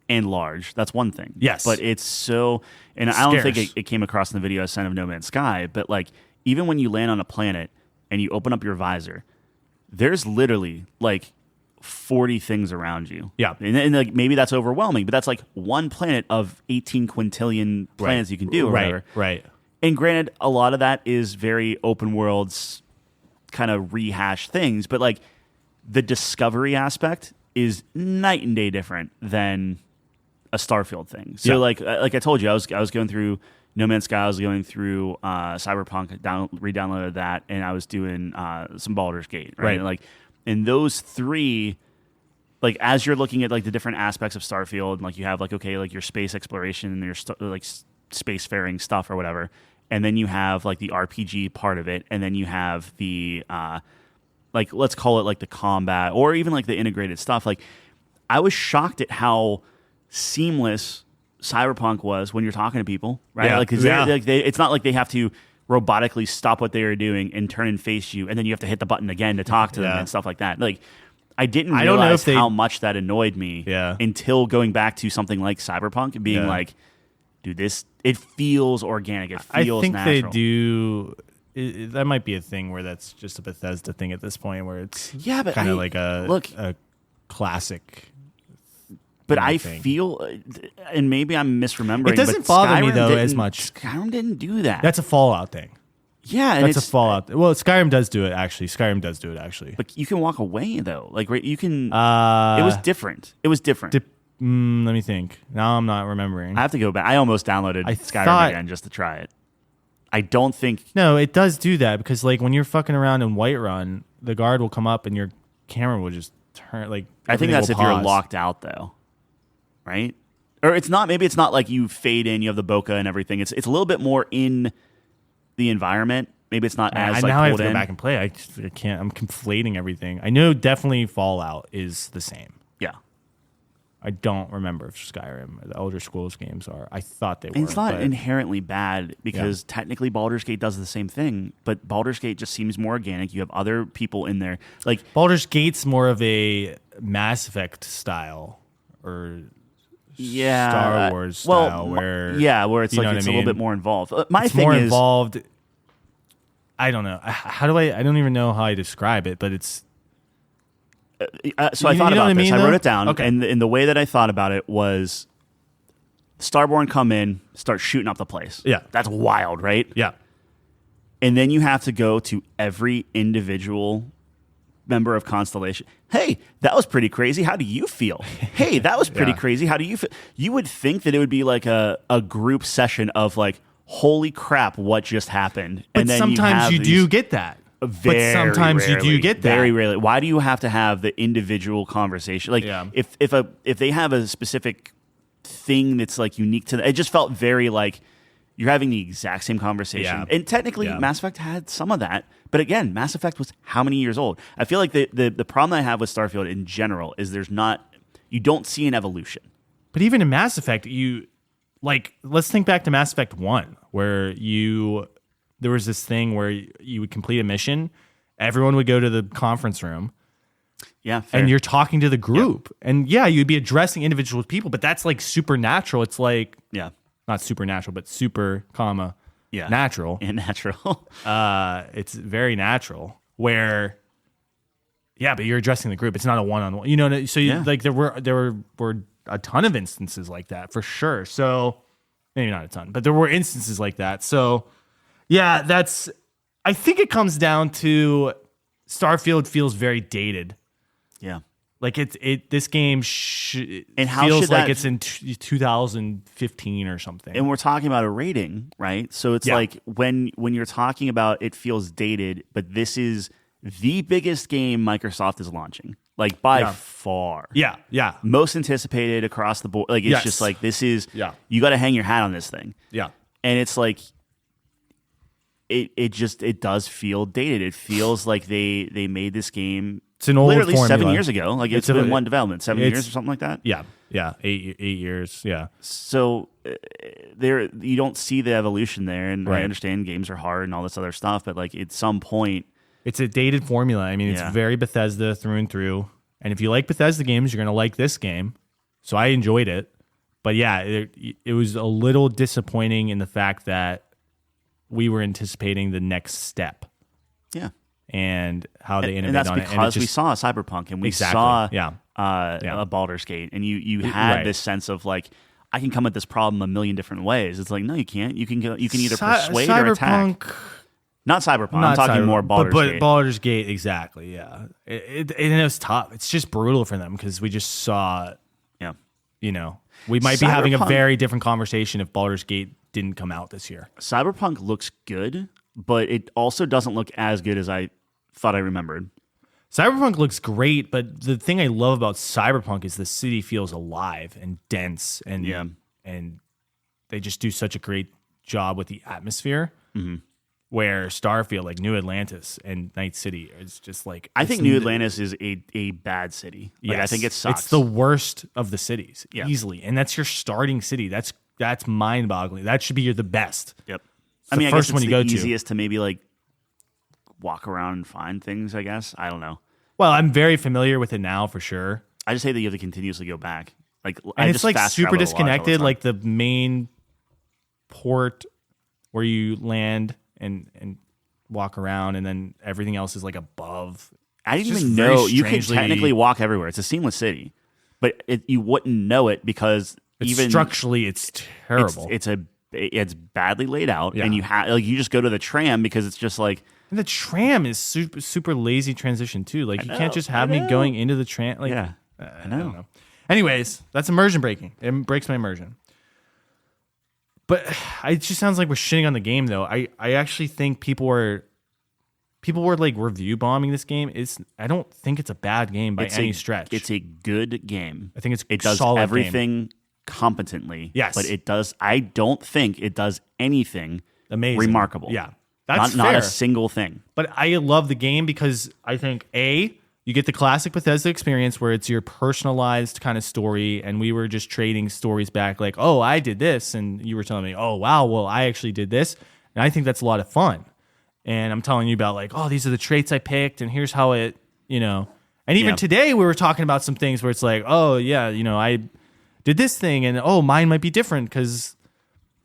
and large, that's one thing. Yes. But it's so, and I don't think Scarce. it came across in the video I sent of No Man's Sky, but like even when you land on a planet and you open up your visor, there's literally like 40 things around you. Yeah. And like maybe that's overwhelming, but that's like one planet of 18 quintillion planets you can do or whatever. Right. And granted, a lot of that is very open worlds kind of rehash things, but like the discovery aspect is night and day different than a Starfield thing. So like I told you, I was going through No Man's Sky, I was going through Cyberpunk, re-downloaded that, and I was doing some Baldur's Gate, right? And like in those three, like as you're looking at like the different aspects of Starfield, and like you have like like your space exploration and your spacefaring stuff or whatever, and then you have like the RPG part of it, and then you have the like let's call it like the combat or even like the integrated stuff. Like I was shocked at how seamless Cyberpunk was when you're talking to people, right? Yeah. Like, it's not like they have to robotically stop what they are doing and turn and face you, and then you have to hit the button again to talk to them and stuff like that. Like I didn't realize how much that annoyed me until going back to something like Cyberpunk and being like, dude, it feels organic. It feels I think natural. they do. That might be a thing where that's just a Bethesda thing at this point, where it's but kind of like a classic. But I thing. feel, and maybe I'm misremembering. It doesn't but bother me Skyrim though didn't- as much. Skyrim didn't do that. That's a Fallout thing. Yeah, and That's a Fallout. Well, Skyrim does do it actually. But you can walk away though. Like you can. It was different. Let me think. Now I'm not remembering. I have to go back. I almost downloaded Skyrim again just to try it. I don't think. No, it does do that because like when you're fucking around in Whiterun, the guard will come up and your camera will just turn. Like I think that's if you're pause. locked out though, right? Or it's not. Maybe it's not like you fade in. You have the bokeh and everything. It's a little bit more in the environment. Maybe it's not as like now I have pulled to in. go back and play. I can't. I'm conflating everything. I know definitely Fallout is the same. Yeah. I don't remember if Skyrim or the Elder Scrolls games are. I thought they were. And it's not inherently bad because technically Baldur's Gate does the same thing, but Baldur's Gate just seems more organic. You have other people in there. Like Baldur's Gate's more of a Mass Effect style or Star Wars style where it's like it's a little bit more involved. My thing is involved. I don't know. How do I don't even know how I describe it, but it's so I thought about this. I wrote it down, okay. and the way that I thought about it was Starborn come in, start shooting up the place. Yeah. That's wild, right? Yeah. And then you have to go to every individual member of Constellation. Hey, that was pretty crazy. How do you feel? Hey, that was pretty crazy. How do you feel? You would think that it would be like a group session of like, holy crap, what just happened? But and then sometimes you do get that. Very but sometimes rarely, you do get that. Very rarely. Why do you have to have the individual conversation? Like if they have a specific thing that's like unique to them, it just felt very like you're having the exact same conversation. And technically Mass Effect had some of that. But again, Mass Effect was how many years old? I feel like the problem I have with Starfield in general is you don't see an evolution. But even in Mass Effect, let's think back to Mass Effect 1, where there was this thing where you would complete a mission, everyone would go to the conference room. Yeah, fair. And you're talking to the group. Yeah. And you'd be addressing individual people, but that's like supernatural. It's like not supernatural, but super, natural. And natural. It's very natural where Yeah, but you're addressing the group. It's not a one-on-one. You know, so like there were a ton of instances like that for sure. So maybe not a ton, but there were instances like that. So yeah, I think it comes down to Starfield feels very dated. Yeah. Like this game and how feels should like that, it's in 2015 or something. And we're talking about a rating, right? So it's like when you're talking about it feels dated, but this is the biggest game Microsoft is launching, like by far. Yeah. Most anticipated across the board. Like it's just like this is you got to hang your hat on this thing. Yeah. And it's like it does feel dated. It feels like they made this game. It's an old literally formula. 7 years ago. Like it's been one development, 7 years or something like that. Yeah. 8 years. Yeah. So there, you don't see the evolution there, and I understand games are hard and all this other stuff, but like at some point, it's a dated formula. I mean, it's very Bethesda through and through. And if you like Bethesda games, you're gonna like this game. So I enjoyed it, but yeah, it was a little disappointing in the fact that we were anticipating the next step. Yeah. And how they innovate on it. And that's because we saw Cyberpunk and we saw a Baldur's Gate, and you had this sense of like, I can come at this problem a million different ways. It's like, no, you can't. You can either persuade or attack. Not Cyberpunk. I'm talking more Baldur's Gate. But Baldur's Gate, exactly. Yeah, it was tough. It's just brutal for them because we just saw. Yeah, you know, we might be having a very different conversation if Baldur's Gate didn't come out this year. Cyberpunk looks good, but it also doesn't look as good as I thought I remembered. Cyberpunk looks great, but the thing I love about Cyberpunk is the city feels alive and dense, and they just do such a great job with the atmosphere. Mm-hmm. Where Starfield, like New Atlantis and Night City, is just like I think New Atlantis is a bad city. Like, I think it sucks. It's the worst of the cities, easily, and that's your starting city. That's mind-boggling. That should be the best. Yep. It's the first one you go to. Easiest to maybe like walk around and find things, I guess. I don't know. Well, I'm very familiar with it now for sure. I just hate that you have to continuously go back. Like, and it's like super disconnected. Like the main port where you land and walk around, and then everything else is like above. I didn't even know you can technically walk everywhere. It's a seamless city, but you wouldn't know it because even structurally, it's terrible. It's badly laid out, and you just go to the tram because it's just like. And the tram is super lazy transition too. Like you can't just have me going into the tram. Like, I don't know. Anyways, that's immersion breaking. It breaks my immersion. But it just sounds like we're shitting on the game, though. I actually think people were like review bombing this game. I don't think it's a bad game by any stretch. It's a good game. I think it does everything competently. Yes, but it does. I don't think it does anything amazing, remarkable. Yeah, that's not a single thing. But I love the game because I think you get the classic Bethesda experience where it's your personalized kind of story, and we were just trading stories back like, oh, I did this, and you were telling me, oh, wow, well, I actually did this, and I think that's a lot of fun. And I'm telling you about like, oh, these are the traits I picked, and here's how it, and even today we were talking about some things where it's like, oh, yeah, I did this thing, and oh, mine might be different because,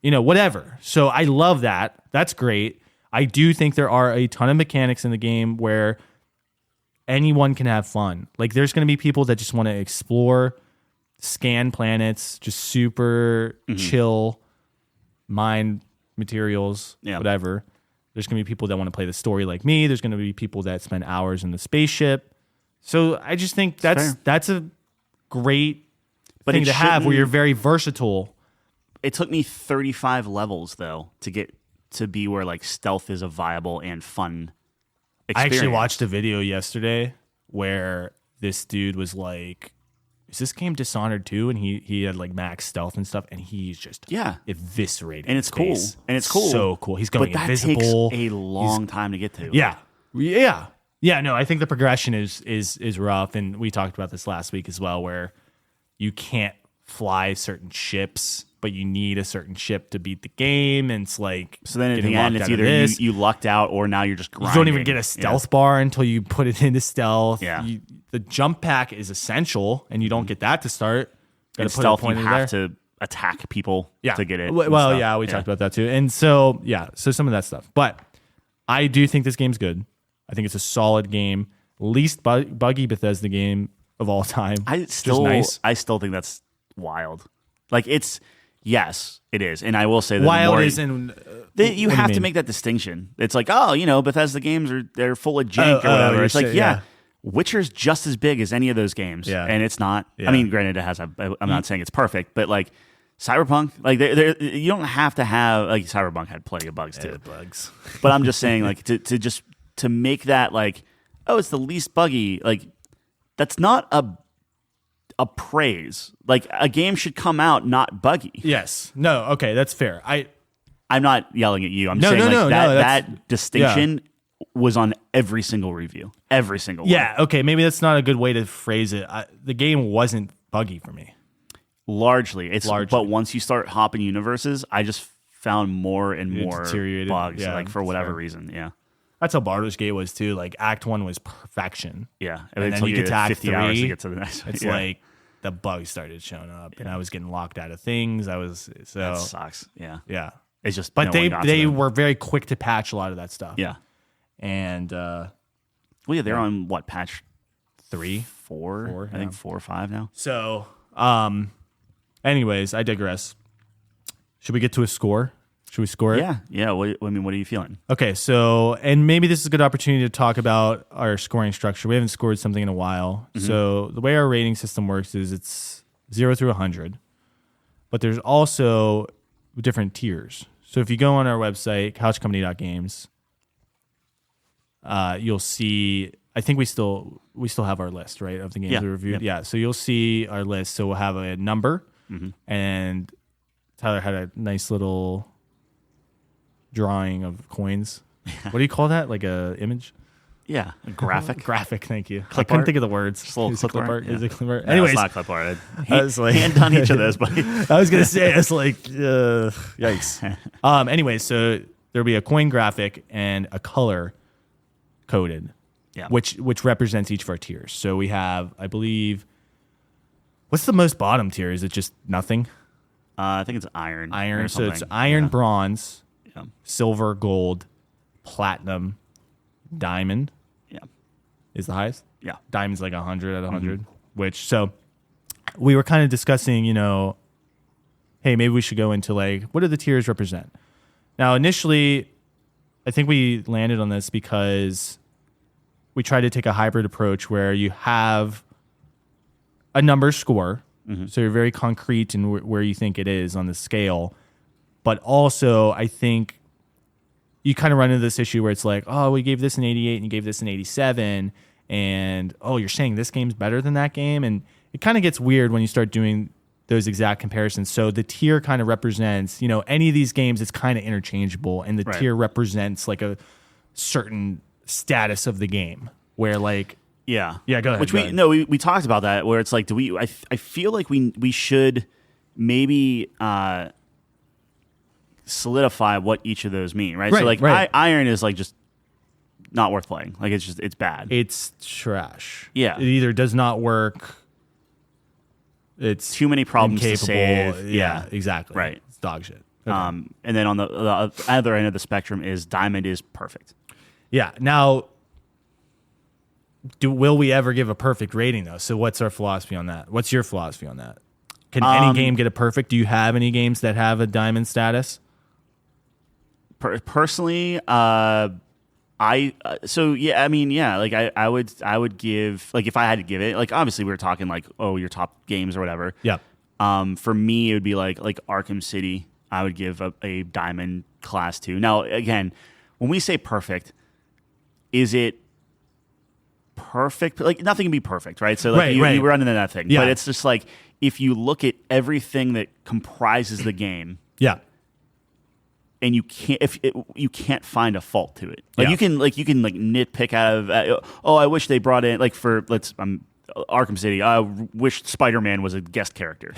whatever. So I love that. That's great. I do think there are a ton of mechanics in the game where anyone can have fun. Like there's going to be people that just want to explore, scan planets, just super chill, mine materials, whatever. There's going to be people that want to play the story like me. There's going to be people that spend hours in the spaceship. So I just think that's a great thing to have where you're very versatile. It took me 35 levels though to get to be where like stealth is a viable and fun experience. I actually watched a video yesterday where this dude was like, is this game Dishonored 2? And he had like max stealth and stuff, and he's just eviscerated. And it's cool. And it's cool. So cool. He's going invisible. But that takes a long time to get to. Yeah. No, I think the progression is rough, and we talked about this last week as well, where you can't fly certain ships, but you need a certain ship to beat the game, and it's like so. Then at the end, it's either you lucked out, or now you're just grinding. You don't even get a stealth bar until you put it into stealth. Yeah, the jump pack is essential, and you don't get that to start. In stealth, you have to attack people to get it. Well, we talked about that too, and so some of that stuff. But I do think this game's good. I think it's a solid game. least buggy Bethesda game of all time. I still think that's wild. Like yes, it is, and I will say that wild isn't. You have to make that distinction. It's like, Bethesda games they're full of jank or whatever. It's like, yeah. Witcher's just as big as any of those games, and it's not. Yeah. I mean, granted, it has. I'm not saying it's perfect, but like Cyberpunk, like you don't have to have like Cyberpunk had plenty of bugs too. Bugs, but I'm just saying, like to make that like, it's the least buggy. Like that's not a praise. Like a game should come out not buggy. Yes. No. Okay, that's fair. I'm not yelling at you. I'm saying that distinction. Yeah. Was on every single review. Every single one. Yeah, okay, maybe that's not a good way to phrase it. The game wasn't buggy for me. Largely. But once you start hopping universes, I just found more and more bugs, like for whatever reason, yeah. That's how Baldur's Gate was too. Like Act 1 was perfection. Yeah. And then you get to Act 3, hours to get to the next one. It's like the bugs started showing up and I was getting locked out of things. That sucks. Yeah. Yeah. It's just But they were very quick to patch a lot of that stuff. Yeah. And they're on what, patch 3, 4? I think 4 or 5 now. So, anyways, I digress. Should we get to a score? Should we score it? Yeah. What are you feeling? Okay, so and maybe this is a good opportunity to talk about our scoring structure. We haven't scored something in a while. Mm-hmm. So the way our rating system works is it's 0 through 100, but there's also different tiers. So if you go on our website, couchcompany.games. You'll see. I think we still have our list, right, of the games we reviewed. Yeah. So you'll see our list. So we'll have a number, and Tyler had a nice little drawing of coins. What do you call that? Like a image? Yeah, a graphic. Graphic. Thank you. Clip I couldn't art? think of the words. Just a little clip art. Is it clip art? No, Anyways, it's not clip art. I was like, hand on each of those, buddy. I was gonna say it's like yikes. Anyway, so there'll be a coin graphic and a color coded, which represents each of our tiers. So we have, I believe, what's the most bottom tier? Is it just nothing? I think it's iron. Iron. So it's iron, bronze, silver, gold, platinum, diamond. Yeah, is the highest. Yeah, diamond's like 100 out of 100. Which so we were kind of discussing, hey, maybe we should go into like what do the tiers represent? Now, initially, I think we landed on this because we tried to take a hybrid approach where you have a number score, so you're very concrete in where you think it is on the scale, but also I think you kind of run into this issue where it's like, oh, we gave this an 88 and you gave this an 87, and oh, you're saying this game's better than that game, and it kind of gets weird when you start doing those exact comparisons. So the tier kind of represents, any of these games, it's kind of interchangeable, and the tier represents like a certain status of the game where like, go ahead. Which we talked about that where it's like, I feel like we should maybe solidify what each of those mean, right? So like iron is like just not worth playing. Like it's bad. It's trash. Yeah. It either does not work. It's too many problems incapable. To save. Yeah, exactly. Right. It's dog shit. Okay. And then on the other end of the spectrum is diamond is perfect. Yeah. Now, will we ever give a perfect rating though? So what's our philosophy on that? What's your philosophy on that? Can any game get a perfect? Do you have any games that have a diamond status? Personally, like I would give, like if I had to give it, like obviously we were talking like, oh, your top games or whatever. Yeah. For me, it would be like Arkham City. I would give a diamond class 2. Now, again, when we say perfect, is it perfect? Like nothing can be perfect, right? So like you run into that thing. Yeah. But it's just like if you look at everything that comprises the game. Yeah. And you can't find a fault to it. Like you can nitpick out of I wish they brought in like for Arkham City. I wish Spider-Man was a guest character.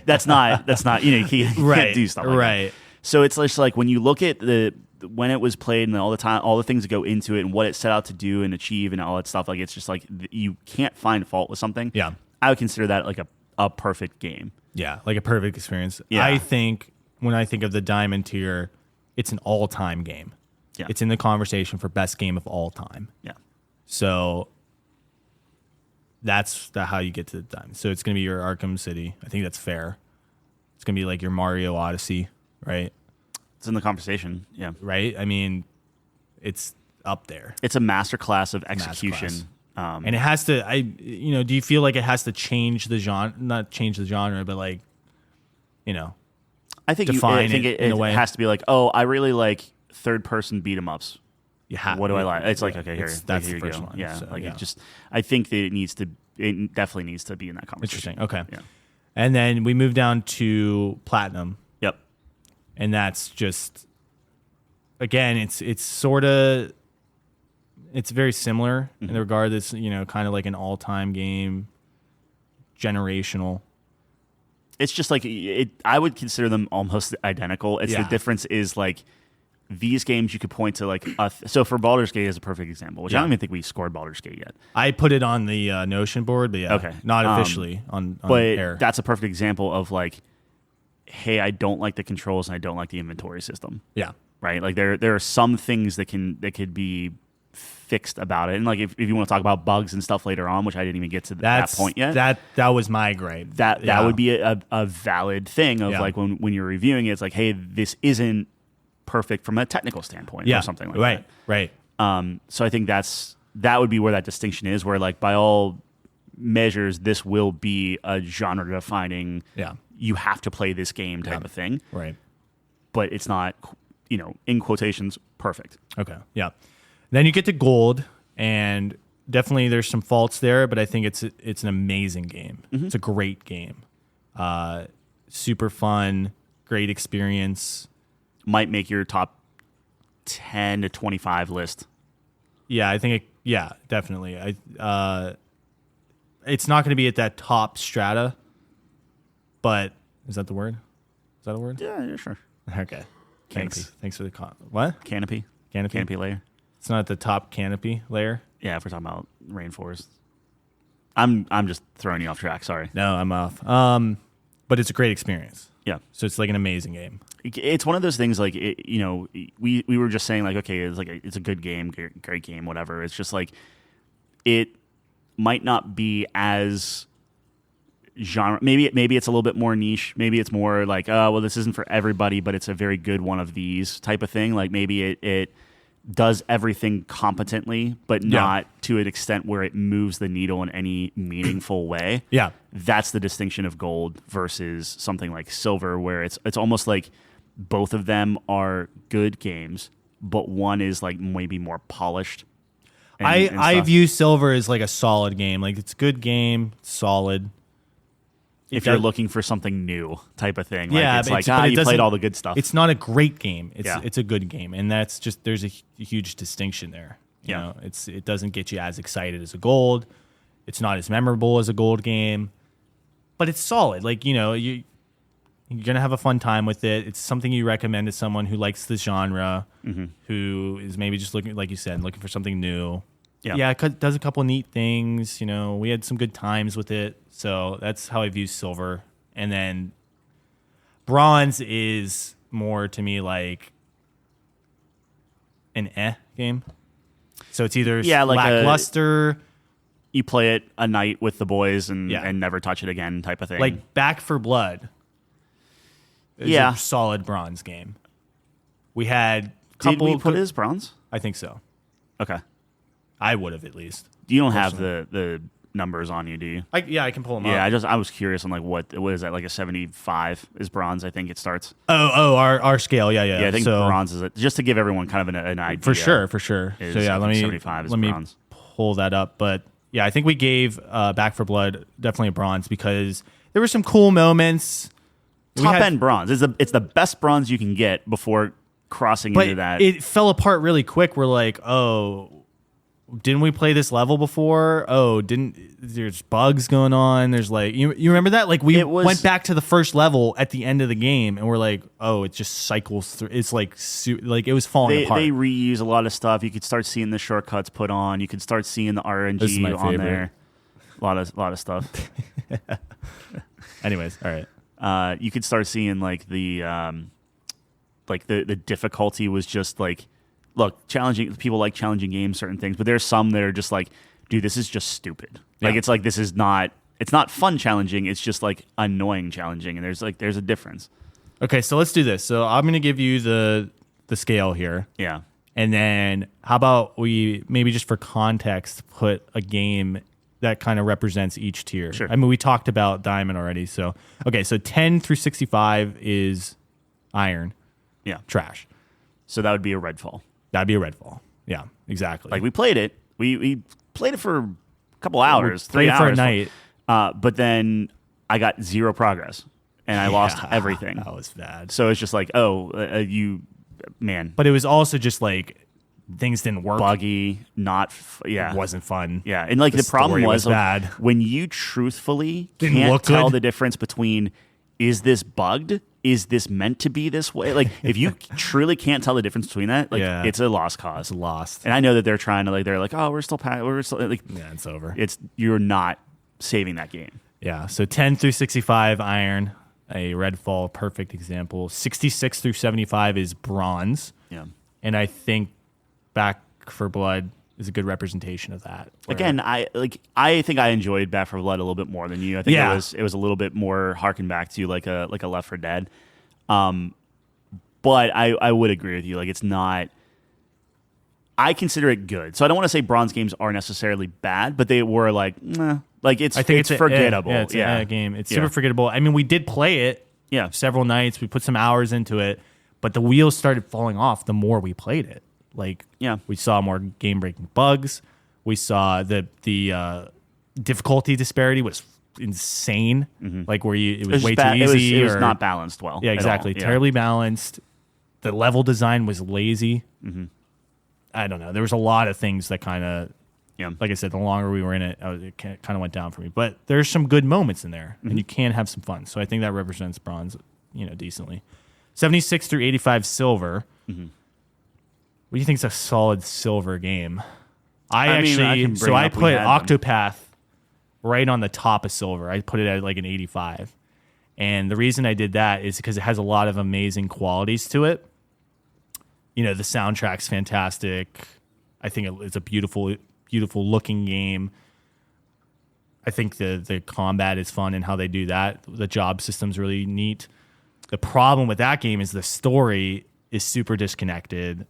That's not you can't do stuff like that. So it's just like when you look at when it was played and all the things that go into it and what it set out to do and achieve and all that stuff, like it's just like you can't find fault with something. Yeah, I would consider that like a perfect game. Yeah, like a perfect experience. Yeah. I think when I think of the diamond tier, it's an all-time game. Yeah. It's in the conversation for best game of all time. Yeah. So that's how you get to the diamond. So it's going to be your Arkham City. I think that's fair. It's going to be like your Mario Odyssey, right? It's in the conversation, yeah. Right? I mean, it's up there. It's a masterclass of execution. And it has to, do you feel like it has to change the genre? Not change the genre, but like, I think define it in a way. has to be like, oh, I really like third-person beat-em-ups. What do I like? It's like, okay, that's here the you first go. one. Yeah, So, it just, I think that it definitely needs to be in that conversation. Interesting. Okay. Yeah. And then we move down to Platinum. Yep. And that's just, again, it's sort of, it's very similar in the regard that's, kind of like an all-time game, generational. It's just like, I would consider them almost identical. It's the difference is like, these games you could point to like, so for Baldur's Gate is a perfect example, which I don't even think we scored Baldur's Gate yet. I put it on the Notion board, but okay. not officially on but air. That's a perfect example of like, hey, I don't like the controls and I don't like the inventory system. Yeah. Right? Like there are some things that could be fixed about it. And like if you want to talk about bugs and stuff later on, which I didn't even get to that point yet. That was my gripe. That would be a valid thing of like when you're reviewing it, it's like, hey, this isn't perfect from a technical standpoint or something like that. Right. So I think that would be where that distinction is, where like by all measures, this will be a genre defining, you have to play this game type of thing. Right. But it's not, in quotations, perfect. Okay. Yeah. Then you get to Gold, and definitely there's some faults there, but I think it's an amazing game. Mm-hmm. It's a great game. Super fun, great experience. Might make your top 10 to 25 list. Yeah, I think definitely. It's not going to be at that top strata, but is that the word? Is that a word? Yeah, sure. Okay. Thanks for the what? Canopy layer. It's not the top canopy layer. Yeah, if we're talking about rainforest. I'm just throwing you off track. Sorry. No, I'm off. But it's a great experience. Yeah. So it's like an amazing game. It's one of those things like, we were just saying like, okay, it's a good game, great game, whatever. It's just like, it might not be as genre. Maybe it's a little bit more niche. Maybe it's more like, well, this isn't for everybody, but it's a very good one of these type of thing. Like maybe it does everything competently, but not to an extent where it moves the needle in any meaningful way. Yeah. That's the distinction of Gold versus something like Silver, where it's almost like both of them are good games, but one is like maybe more polished. I view Silver as like a solid game. Like it's a good game, solid. If you're looking for something new type of thing. Yeah, like, it's like, you played all the good stuff. It's not a great game. It's a good game. And that's just, there's a huge distinction there. You know, it doesn't get you as excited as a Gold. It's not as memorable as a Gold game, but it's solid. Like, you're going to have a fun time with it. It's something you recommend to someone who likes the genre, who is maybe just looking, like you said, looking for something new. Yeah, it does a couple neat things. We had some good times with it. So that's how I view Silver. And then Bronze is more to me like an game. So it's either like lackluster. You play it a night with the boys and never touch it again type of thing. Like Back for Blood is a solid Bronze game. We had Did we put it as Bronze? I think so. Okay. I would have at least. You don't have the numbers on you, do you? I can pull them up. Yeah, I was curious on like what is that, like a 75 is Bronze, I think it starts. Our scale, yeah. Yeah, I think Bronze is just to give everyone kind of an idea. For sure. So yeah, let me 75 is let Bronze. Me pull that up. But yeah, I think we gave Back for Blood definitely a Bronze because there were some cool moments. Top end Bronze. It's the best Bronze you can get before crossing into that. It fell apart really quick. We're like, didn't we play this level before? There's bugs going on. There's like, you remember that? Like we went back to the first level at the end of the game and we're like, it just cycles through. It's like it was falling apart. They reuse a lot of stuff. You could start seeing the shortcuts put on. You could start seeing the RNG on there. A lot of stuff. Anyways, all right. You could start seeing like the difficulty was just like, look, challenging. People like challenging games, certain things, but there's some that are just like dude, this is just stupid. Yeah. Like, it's like, this is not, it's not fun challenging. It's just like annoying challenging. And there's a difference. Okay, so let's do this. So I'm going to give you the scale here. Yeah. And then how about we maybe just for context put a game that kind of represents each tier. Sure. I mean, we talked about Diamond already. So, okay, so 10 through 65 is Iron. Yeah. Trash. So that would be a Redfall. That'd be a Redfall. Yeah, exactly. Like, we played it. We played it for a couple hours, 3 played it for a hours. night. But then I got 0 progress. And I lost everything. That was bad. So it's just like, man. But it was also just like things didn't work. Buggy, It wasn't fun. Yeah, and like the problem story was bad. when you truthfully Didn't can't look tell good. the difference between, is this bugged? Is this meant to be this way? Like, if you truly can't tell the difference between that, like, it's a lost cause. It's lost. And I know that they're trying to, like, they're like, oh, we're still like, Yeah, it's over. You're not saving that game. Yeah, so 10 through 65, Iron. A Redfall, perfect example. 66 through 75 is Bronze. Yeah. And I think Back for Blood is a good representation of that. Again, I think I enjoyed Back 4 Blood a little bit more than you. I think it was a little bit more harken back to like a Left 4 Dead. But I would agree with you. Like, it's not. I consider it good. So I don't want to say Bronze games are necessarily bad, but they were like, nah. Like, it's forgettable. It's a game. It's super forgettable. I mean, we did play it several nights. We put some hours into it, but the wheels started falling off the more we played it. Like, we saw more game-breaking bugs. We saw the difficulty disparity was insane. Mm-hmm. Like, where it was way too easy. It was not balanced well. Yeah, exactly. Terribly balanced. The level design was lazy. Mm-hmm. I don't know. There was a lot of things that kind of... Yeah. Like I said, the longer we were in it, it kind of went down for me. But there's some good moments in there, and you can have some fun. So I think that represents Bronze, decently. 76 through 85, Silver. Mm-hmm. What do you think is a solid Silver game? I put Octopath right on the top of Silver. I put it at like an 85. And the reason I did that is because it has a lot of amazing qualities to it. The soundtrack's fantastic. I think it's a beautiful looking game. I think the combat is fun and how they do that. The job system's really neat. The problem with that game is the story is super disconnected.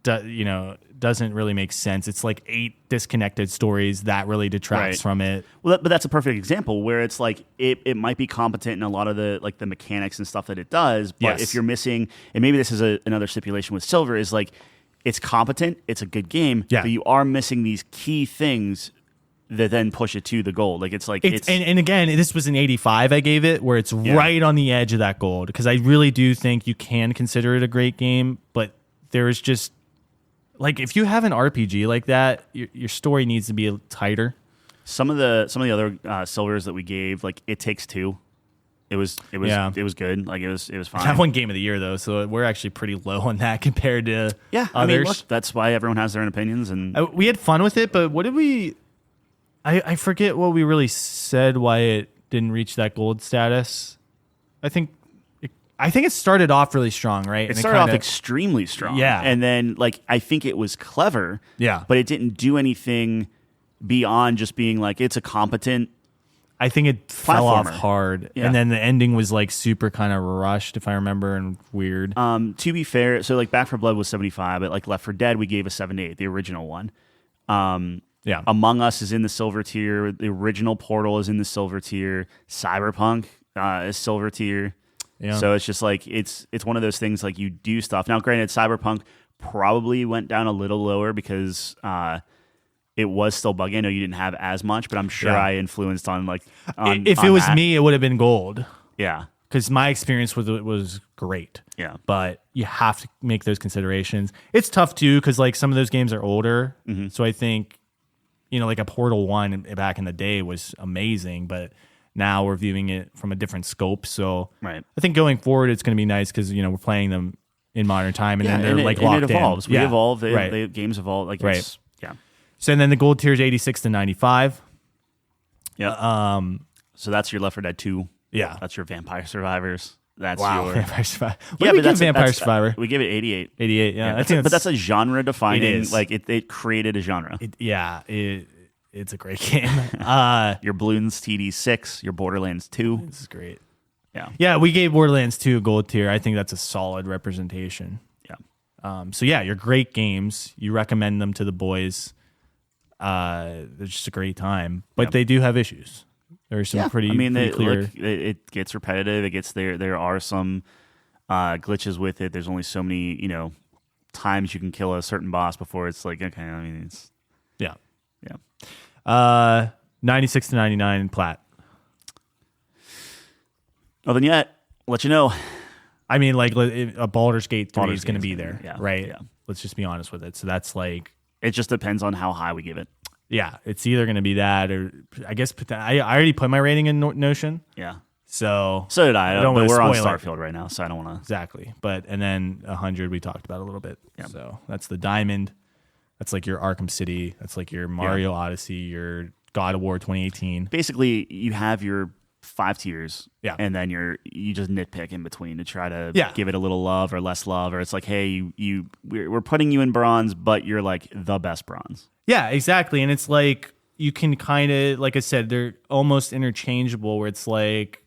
Doesn't really make sense. It's like 8 disconnected stories that really detracts from it. Well, but that's a perfect example where it's like it might be competent in a lot of the mechanics and stuff that it does, but if you're missing, and maybe this is another stipulation with Silver, is like, it's competent, it's a good game, but you are missing these key things that then push it to the gold. Like, it's like and again, this was an 85 I gave it, where it's right on the edge of that gold, because I really do think you can consider it a great game, but there is just, like, if you have an RPG like that, your story needs to be tighter. Some of the other Silvers that we gave, like, It Takes Two. It was good. Like, it was fine. That won Game of the Year though, so we're actually pretty low on that compared to others. I mean, look, that's why everyone has their own opinions, and we had fun with it. But what did we? I forget what we really said why it didn't reach that gold status. I think it started off really strong, right? It started off extremely strong, and then like I think it was clever, but it didn't do anything beyond just being like it's a competent. I think it fell off hard, and then the ending was like super kind of rushed, if I remember, and weird. To be fair, so like Back 4 Blood was 75, but like Left 4 Dead, we gave a 78, the original one. Among Us is in the Silver tier. The original Portal is in the Silver tier. Cyberpunk is Silver tier. Yeah. So it's just like it's one of those things like you do stuff. Now, granted, Cyberpunk probably went down a little lower because it was still buggy. I know you didn't have as much, but I'm sure I influenced on like. If it was me, it would have been gold. Yeah, because my experience with it was great. Yeah, but you have to make those considerations. It's tough too because like some of those games are older, so I think like a Portal 1 back in the day was amazing, but now we're viewing it from a different scope. So I think going forward, it's going to be nice because we're playing them in modern time, and then they're locked and it evolves. in. We evolve. The games evolve. Like it's, So and then the gold tier is 86 to 95. Yeah. So that's your Left 4 Dead 2. Yeah. That's your Vampire Survivors. That's your Vampire Survivor. What did we give Vampire Survivor? We give it 88. 88. Yeah. But that's a genre defining. Like it created a genre. it's a great game. Your Bloons TD6, your Borderlands 2. This is great. Yeah. We gave Borderlands 2 a gold tier. I think that's a solid representation. Yeah. So yeah, you're great games. You recommend them to the boys. They're just a great time, but they do have issues. There's some pretty clear. Look, it gets repetitive. It gets there. There are some glitches with it. There's only so many, times you can kill a certain boss before it's like, okay. I mean, it's yeah. 96 to 99 plat. Well, then yet, let you know. I mean, like a Baldur's Gate 3 is going to be there, right? Yeah. Let's just be honest with it. So that's like, it just depends on how high we give it. Yeah, it's either going to be that, or I guess I already put my rating in Notion. Yeah. So did I. But we're on Starfield right now, so I don't want to. Exactly. And then 100 we talked about a little bit. Yeah. So that's the Diamond. That's like your Arkham City. That's like your Mario Odyssey, your God of War 2018. Basically, you have your 5 tiers, and then you just nitpick in between to try to give it a little love or less love, or it's like, hey, we're putting you in bronze, but you're like the best bronze. Yeah, exactly. And it's like you can kind of, like I said, they're almost interchangeable. Where it's like,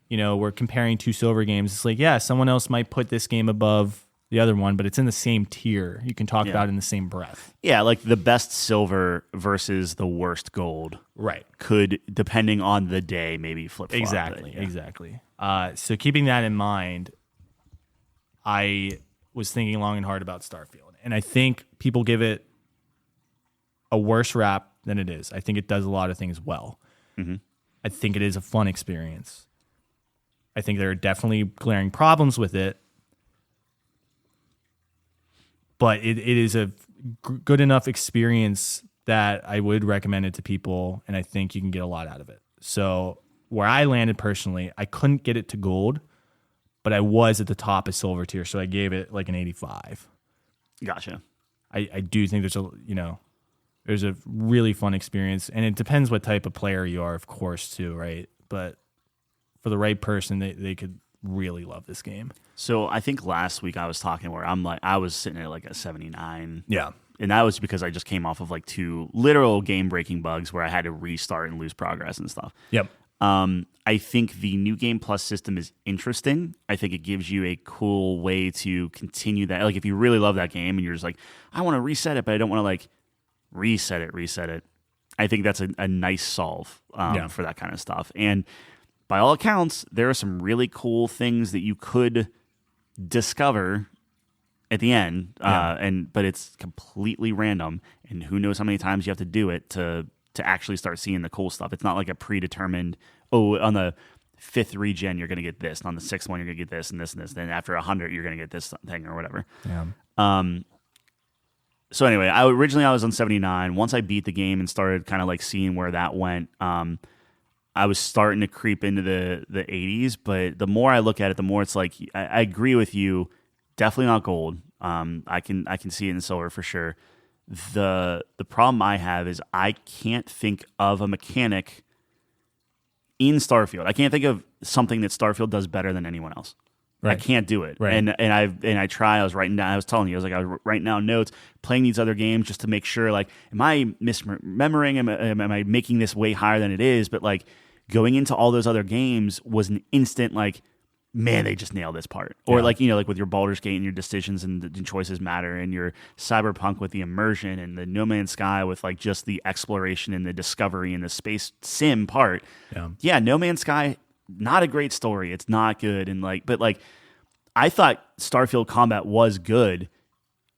we're comparing 2 silver games. It's like, yeah, someone else might put this game above the other one, but it's in the same tier. You can talk about it in the same breath. Yeah, like the best silver versus the worst gold. Right. Could, depending on the day, maybe flip-flop. Exactly. So keeping that in mind, I was thinking long and hard about Starfield. And I think people give it a worse rap than it is. I think it does a lot of things well. Mm-hmm. I think it is a fun experience. I think there are definitely glaring problems with it. But it is a good enough experience that I would recommend it to people, and I think you can get a lot out of it. So where I landed personally, I couldn't get it to gold, but I was at the top of silver tier, so I gave it like an 85. Gotcha. I do think there's a really fun experience, and it depends what type of player you are, of course, too, right? But for the right person, they could really love this game. So I think last week I was talking where I was sitting at like a 79. Yeah. And that was because I just came off of like 2 literal game-breaking bugs where I had to restart and lose progress and stuff. Yep. I think the New Game Plus system is interesting. I think it gives you a cool way to continue that. Like if you really love that game and you're just like, I want to reset it, but I don't want to like reset it. I think that's a nice solve for that kind of stuff. And by all accounts, there are some really cool things that you could discover at the end, but it's completely random, and who knows how many times you have to do it to actually start seeing the cool stuff. It's not like a predetermined, on the 5th regen you're going to get this, and on the 6th one you're going to get this and this and this, then after 100 you're going to get this thing or whatever. Yeah. So anyway, I was on 79. Once I beat the game and started kind of like seeing where that went, I was starting to creep into the 80s, but the more I look at it, the more it's like I agree with you. Definitely not gold. I can see it in silver for sure. The problem I have is I can't think of a mechanic in Starfield. I can't think of something that Starfield does better than anyone else. Right. I can't do it. Right. And I try. I was writing down. I was telling you. I was writing down notes, playing these other games just to make sure. Like, am I misremembering? Am I making this way higher than it is? But like going into all those other games was an instant like, man, they just nailed this part. Or like like with your Baldur's Gate and your decisions and choices matter, and your Cyberpunk with the immersion, and the No Man's Sky with like just the exploration and the discovery and the space sim part. Yeah, No Man's Sky. Not a great story. It's not good. And but I thought Starfield combat was good.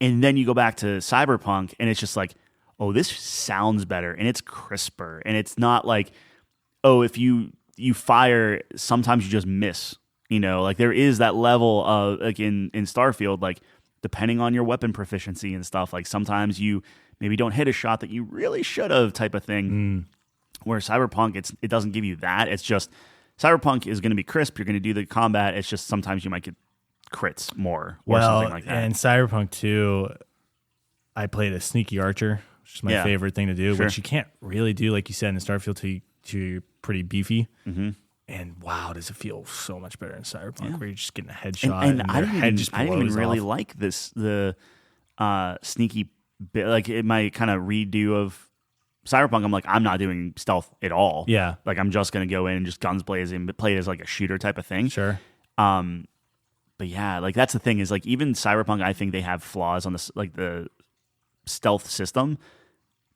And then you go back to Cyberpunk and it's just like, oh, this sounds better and it's crisper. And it's not like, oh, if you fire, sometimes you just miss. Like there is that level of like in Starfield, like depending on your weapon proficiency and stuff, like sometimes you maybe don't hit a shot that you really should have type of thing. Where Cyberpunk, it doesn't give you that. It's just Cyberpunk is going to be crisp. You're going to do the combat. It's just sometimes you might get crits more or something like that. And Cyberpunk 2, I played a sneaky archer, which is my favorite thing to do, which you can't really do, like you said, in Starfield till you're pretty beefy. Mm-hmm. And wow, does it feel so much better in Cyberpunk where you're just getting a headshot and I didn't even really like the sneaky bit. Like my kind of redo of Cyberpunk, I'm like, I'm not doing stealth at all. Yeah. Like, I'm just going to go in and just guns blazing, but play it as like a shooter type of thing. Sure. But yeah, like that's the thing is like even Cyberpunk, I think they have flaws on this, like the stealth system,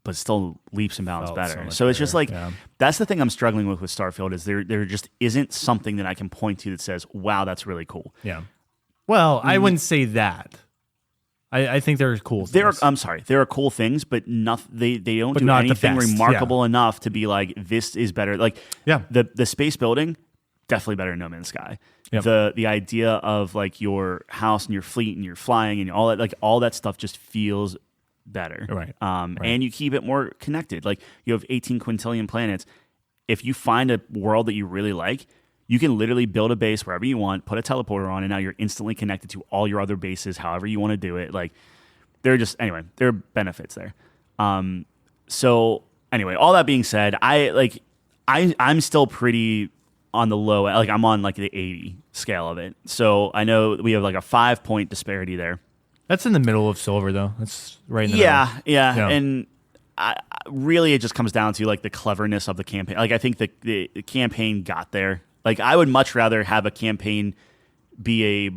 but still leaps and bounds better. So it's just like, that's the thing I'm struggling with Starfield is there just isn't something that I can point to that says, wow, that's really cool. Yeah. Well, I wouldn't say that. I think there are cool things. There are cool things, but they don't do anything remarkable enough to be like, this is better. Like, the space building, definitely better than No Man's Sky. Yep. The idea of like your house and your fleet and your flying and all that, like all that stuff just feels better. Right. And you keep it more connected. Like you have 18 quintillion planets. If you find a world that you really like, you can literally build a base wherever you want, put a teleporter on, and now you're instantly connected to all your other bases, however you want to do it. Like there are benefits there. So anyway, all that being said, I'm still pretty on the low, like I'm on like the 80 scale of it. So I know we have like a 5-point disparity there. That's in the middle of silver though. That's right in the middle. Yeah. And really it just comes down to like the cleverness of the campaign. Like I think the campaign got there. Like I would much rather have a campaign be a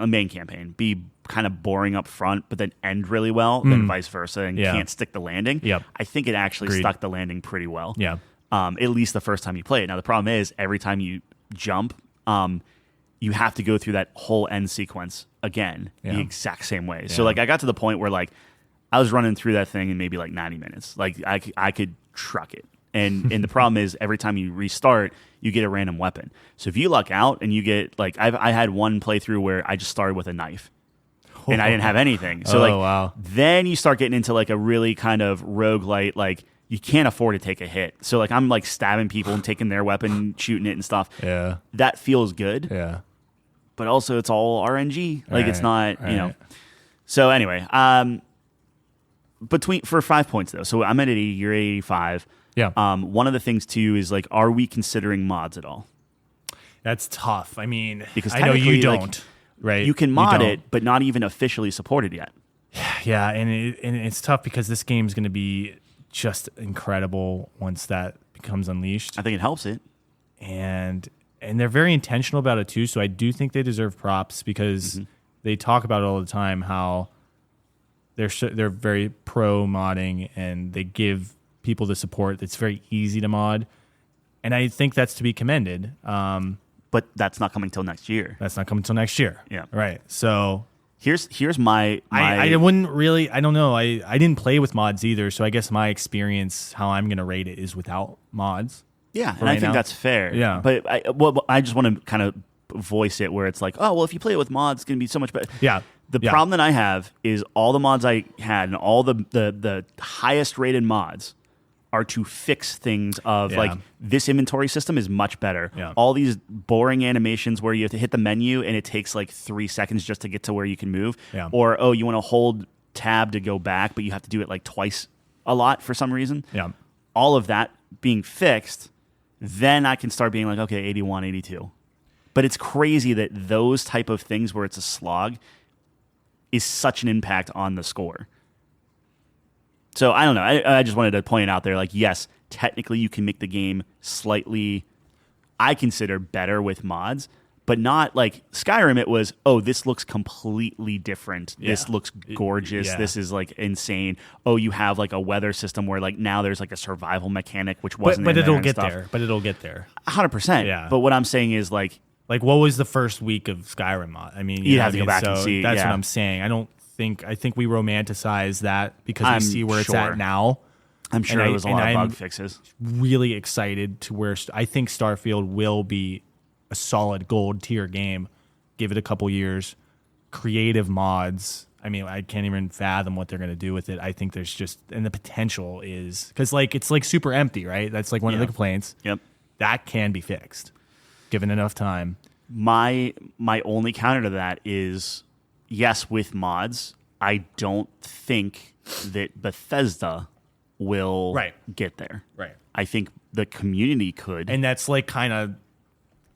main campaign, be kind of boring up front, but then end really well than vice versa and can't stick the landing. Yep. I think it actually stuck the landing pretty well. Yeah. At least the first time you play it. Now, the problem is every time you jump, you have to go through that whole end sequence again the exact same way. So, like, I got to the point where, like, I was running through that thing in maybe, like, 90 minutes. Like, I could truck it. And the problem is every time you restart, you get a random weapon. So if you luck out and you get, like, I had one playthrough where I just started with a knife. And I didn't have anything. So, then you start getting into, like, a really kind of roguelite, like, you can't afford to take a hit. So like I'm like stabbing people and taking their weapon, shooting it and stuff. Yeah. That feels good. Yeah. But also it's all RNG. Like it's not, right. you know. So anyway, for 5 points though. So I'm at 80, you're at 85. Yeah. One of the things too is like, are we considering mods at all? That's tough. I mean, because I know you don't, like, right? You can mod it, but not even officially supported yet. Yeah, and it's tough because this game's going to be just incredible once that becomes unleashed. I think it helps it. And they're very intentional about it too, so I do think they deserve props because they talk about it all the time how they're very pro modding and they give people the support. It's very easy to mod. And I think that's to be commended. But that's not coming till next year. That's not coming till next year. Yeah. Right. So Here's my I wouldn't really, I don't know. I didn't play with mods either, so I guess my experience, how I'm going to rate it is without mods. Yeah, and I think that's fair. Yeah. But I just want to kind of voice it where it's like, oh, well, if you play it with mods, it's going to be so much better. Yeah. The problem that I have is all the mods I had and all the highest rated mods are to fix things of like this inventory system is much better. Yeah. All these boring animations where you have to hit the menu and it takes like 3 seconds just to get to where you can move. Yeah. Or, oh, you want to hold tab to go back, but you have to do it like twice a lot for some reason. Yeah. All of that being fixed, then I can start being like, okay, 81, 82. But it's crazy that those type of things where it's a slog is such an impact on the score. So I don't know. I just wanted to point it out there. Like, yes, technically you can make the game slightly, I consider, better with mods, but not like Skyrim. It was, oh, this looks completely different. Yeah. This looks gorgeous. Yeah. This is like insane. Oh, you have like a weather system where like now there's like a survival mechanic, which wasn't. But it'll get stuff. there. But it'll get there. 100%. Yeah. But what I'm saying is like what was the first week of Skyrim mod? I mean, you'd have to go back and see. That's what I'm saying. I think we romanticize that because we see where it's at now. I'm sure there was a lot of bug fixes. Really excited to where I think Starfield will be a solid gold tier game. Give it a couple years. Creative mods. I mean, I can't even fathom what they're going to do with it. I think there's just, and the potential is, because like it's like super empty, right? That's like one of the complaints. Yep. That can be fixed given enough time. My only counter to that is, yes, with mods, I don't think that Bethesda will get there. Right. I think the community could. And that's like kind of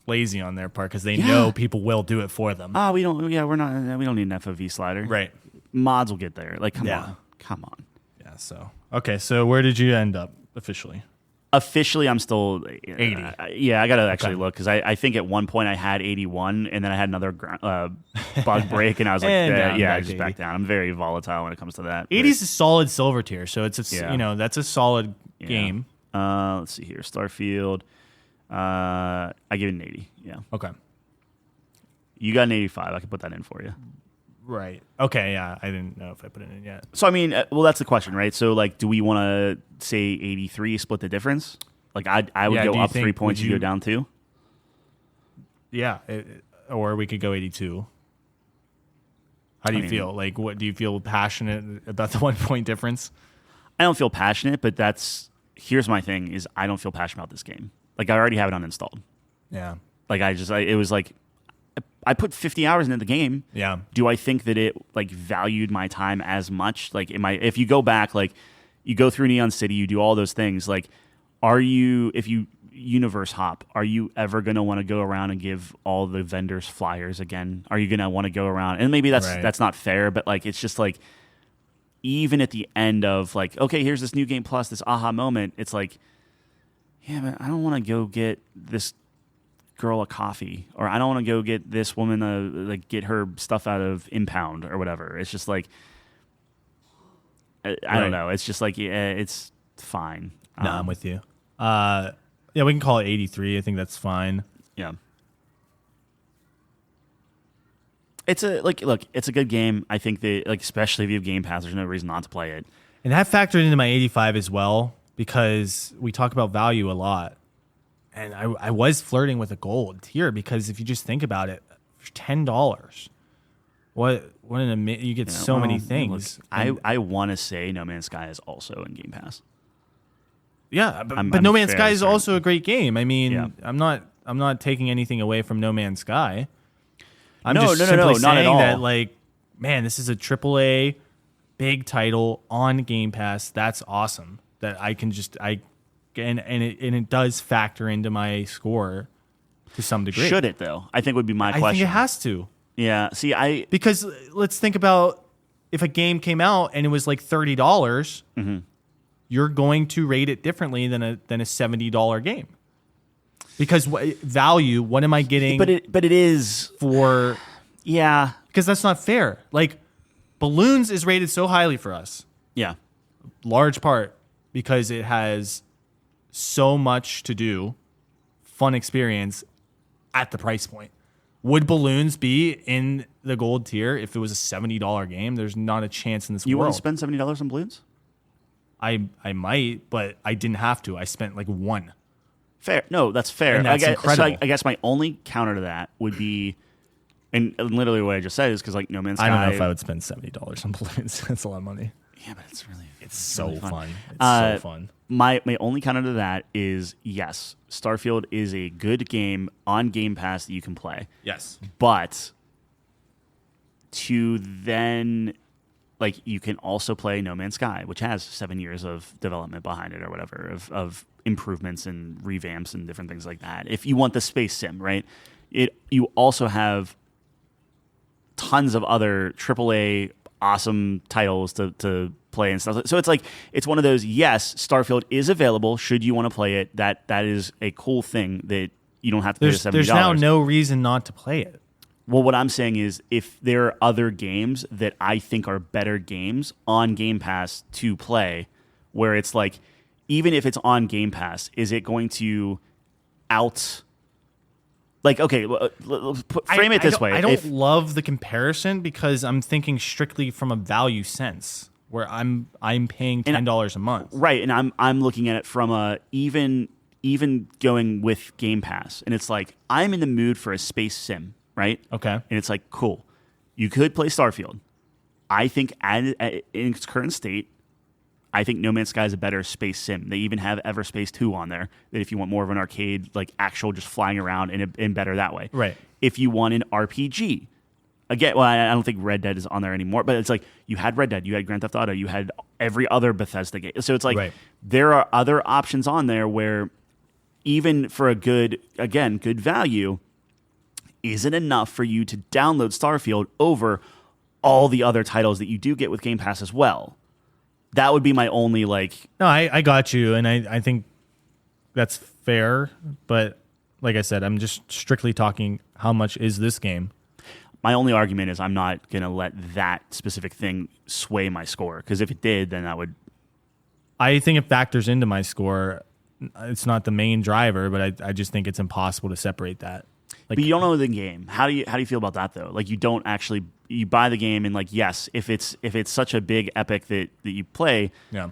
lazy on their part because they know people will do it for them. Oh, we don't need an FOV slider. Right. Mods will get there. Like, come on. Yeah, so Okay, so where did you end up officially? Officially, I'm still 80. Yeah, I got to actually look because I think at one point I had 81 and then I had another bug break and I was like, I just back down. I'm very volatile when it comes to that. 80 is a solid silver tier, so it's that's a solid game. Let's see here. Starfield. I give it an 80. Yeah. Okay. You got an 85. I can put that in for you. Right. Okay, yeah. I didn't know if I put it in yet. So, I mean, that's the question, right? So, like, do we want to say 83, split the difference? Like, I would go up 3 points, you go down 2? Yeah. Or we could go 82. How do you feel? Like, what do you feel passionate about the 1 point difference? I don't feel passionate, but here's my thing is I don't feel passionate about this game. Like, I already have it uninstalled. Yeah. Like, it was like, I put 50 hours into the game. Yeah. Do I think that it like valued my time as much? Like, if you go back, like you go through Neon City, you do all those things. Like, if you universe hop, are you ever going to want to go around and give all the vendors flyers again? Are you going to want to go around? And maybe that's not fair, but like, it's just like, even at the end of like, okay, here's this new game plus this aha moment. It's like, yeah, but I don't want to go get this girl a coffee, or I don't want to go get this woman like get her stuff out of Impound or whatever. It's just like I don't know. It's just like it's fine. No, I'm with you. Yeah, we can call it 83. I think that's fine. Yeah. It's it's a good game. I think that like especially if you have Game Pass, there's no reason not to play it. And that factored into my 85 as well because we talk about value a lot. And I was flirting with a gold tier because if you just think about it, for $10, you get so many things. Look, I want to say No Man's Sky is also in Game Pass. Yeah, but No Man's Sky is also a great game. I mean, I'm not taking anything away from No Man's Sky. I'm just simply saying not at all. that like, man, this is a AAA big title on Game Pass. That's awesome. That I can just And it does factor into my score to some degree. Should it though? I think would be my question. I think it has to. Yeah. See, because let's think about if a game came out and it was like $30, you're going to rate it differently than a $70 game. Because value, what am I getting? But it is for because that's not fair. Like Balloons is rated so highly for us. Yeah. Large part because it has so much to do, fun experience at the price point. Would Balloons be in the gold tier if it was a $70 game? There's not a chance in this world. You wouldn't spend $70 on Balloons? I might, but I didn't have to. I spent like $1. Fair. No, that's fair. And that's incredible. So I guess my only counter to that would be, and literally what I just said is because like No Man's Sky. I don't know if I would spend $70 on Balloons. That's a lot of money. Yeah, but it's so really fun. It's so fun. My only counter to that is yes, Starfield is a good game on Game Pass that you can play. Yes. But to then, like, you can also play No Man's Sky, which has 7 years of development behind it or whatever, of improvements and revamps and different things like that. If you want the space sim, right? You also have tons of other AAA awesome titles to play and stuff. So it's like, it's one of those, yes, Starfield is available should you want to play it. That is a cool thing that you don't have to pay the $70. There's now no reason not to play it. Well, what I'm saying is if there are other games that I think are better games on Game Pass to play, where it's like, even if it's on Game Pass, is it going to like, okay, frame it this way. I don't love the comparison because I'm thinking strictly from a value sense, where I'm paying $10 a month, right? And I'm looking at it from a even going with Game Pass, and it's like I'm in the mood for a space sim, right? Okay, and it's like cool. You could play Starfield. I think in its current state, I think No Man's Sky is a better space sim. They even have Everspace 2 on there, that if you want more of an arcade, like actual just flying around and better that way. Right. If you want an RPG, again, well, I don't think Red Dead is on there anymore, but it's like you had Red Dead, you had Grand Theft Auto, you had every other Bethesda game. So it's like there are other options on there where even for a good value, isn't enough for you to download Starfield over all the other titles that you do get with Game Pass as well. That would be my only like. No, I got you, and I think that's fair. But like I said, I'm just strictly talking how much is this game. My only argument is I'm not going to let that specific thing sway my score, because if it did, then that would. I think it factors into my score. It's not the main driver, but I just think it's impossible to separate that. Like, but you don't know the game. How do you feel about that though? Like, you don't actually, you buy the game, and like, yes, if it's such a big epic that you play, yeah,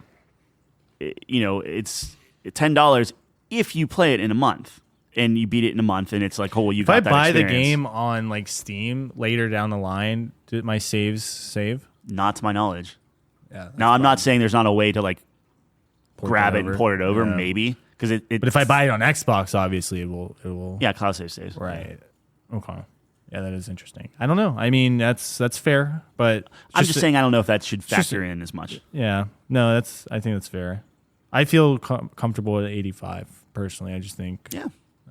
it's $10 if you play it in a month and you beat it in a month, and it's like, oh, well, you got that If I buy experience. the game on like Steam later down the line, did my saves save? Not to my knowledge. Yeah. Now, I'm not saying there's not a way to like grab it over. and port it over, Yeah. maybe, because it. But if I buy it on Xbox, obviously it will. Yeah, cloud save saves. Right. Okay. Yeah, that is interesting. I don't know. I mean, that's fair, but I'm just saying I don't know if that should factor in as much. Yeah. No, I think that's fair. I feel comfortable at 85 personally. I just think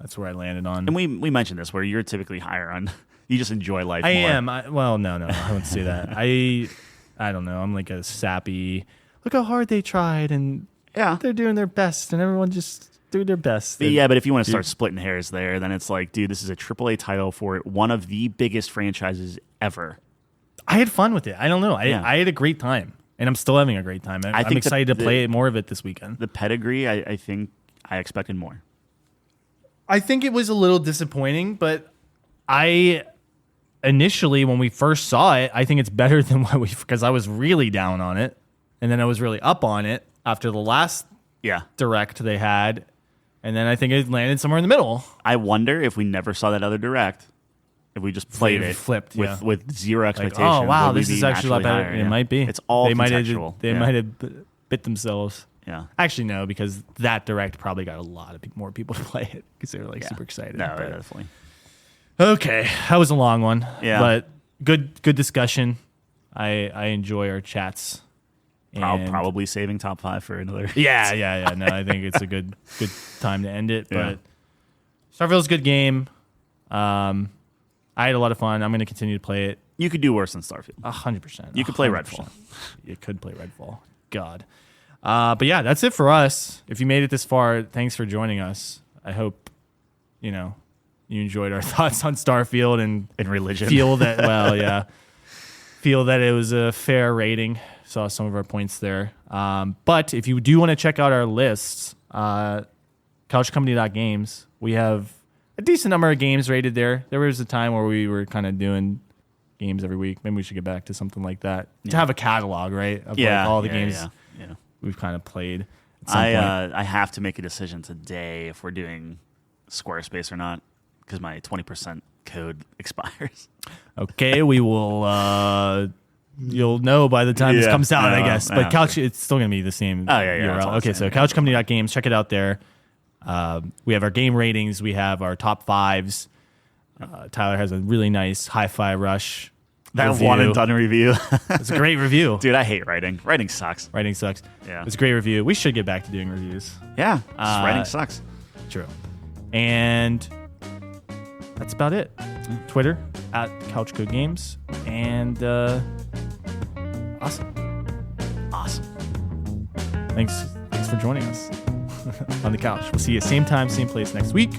that's where I landed on. And we mentioned this, where you're typically higher on. You just enjoy life. I more. am. Well, no, I wouldn't say that. I don't know. I'm like a sappy. Look how hard they tried, and they're doing their best, and everyone just do their best. But but if you want to start splitting hairs there, then it's like, dude, this is a AAA title for one of the biggest franchises ever. I had fun with it. I don't know. I had a great time, and I'm still having a great time. I'm excited to play more of it this weekend. The pedigree, I think I expected more. I think it was a little disappointing, but initially, when we first saw it, I think it's better than because I was really down on it, and then I was really up on it after the last direct they had, and then I think it landed somewhere in the middle. I wonder if we never saw that other direct, if we just played it flipped with zero expectation. Like, oh wow, this is actually a lot better. Higher, It might be. It's all they contextual. might have bit themselves. Yeah. Actually, no, because that direct probably got a lot of more people to play it because they were like super excited. No, definitely. Okay, that was a long one. Yeah, but good discussion. I enjoy our chats. Probably saving top 5 for another. Yeah. No, I think it's a good time to end it. Yeah. But Starfield's a good game. I had a lot of fun. I'm going to continue to play it. You could do worse than Starfield. 100%. You could play Redfall. You could play Redfall. God. But yeah, that's it for us. If you made it this far, thanks for joining us. I hope you enjoyed our thoughts on Starfield and religion. Feel that it was a fair rating. Saw some of our points there. But if you do want to check out our lists, couchcompany.games, we have a decent number of games rated there. There was a time where we were kind of doing games every week. Maybe we should get back to something like that. To have a catalog, right? Of all the games we've kind of played. I have to make a decision today if we're doing Squarespace or not, because my 20% code expires. Okay, we will. You'll know by the time this comes out, I guess. But Couch, it's still going to be the same URL. Okay, so couchcompany.games, check it out there. We have our game ratings. We have our top 5s. Tyler has a really nice Hi-Fi Rush review. One and done review. It's a great review. Dude, I hate writing. Writing sucks. Yeah. It's a great review. We should get back to doing reviews. Yeah, writing sucks. True. And that's about it. Twitter at CouchCodeGames. And awesome. Thanks for joining us on the couch. We'll see you same time, same place next week.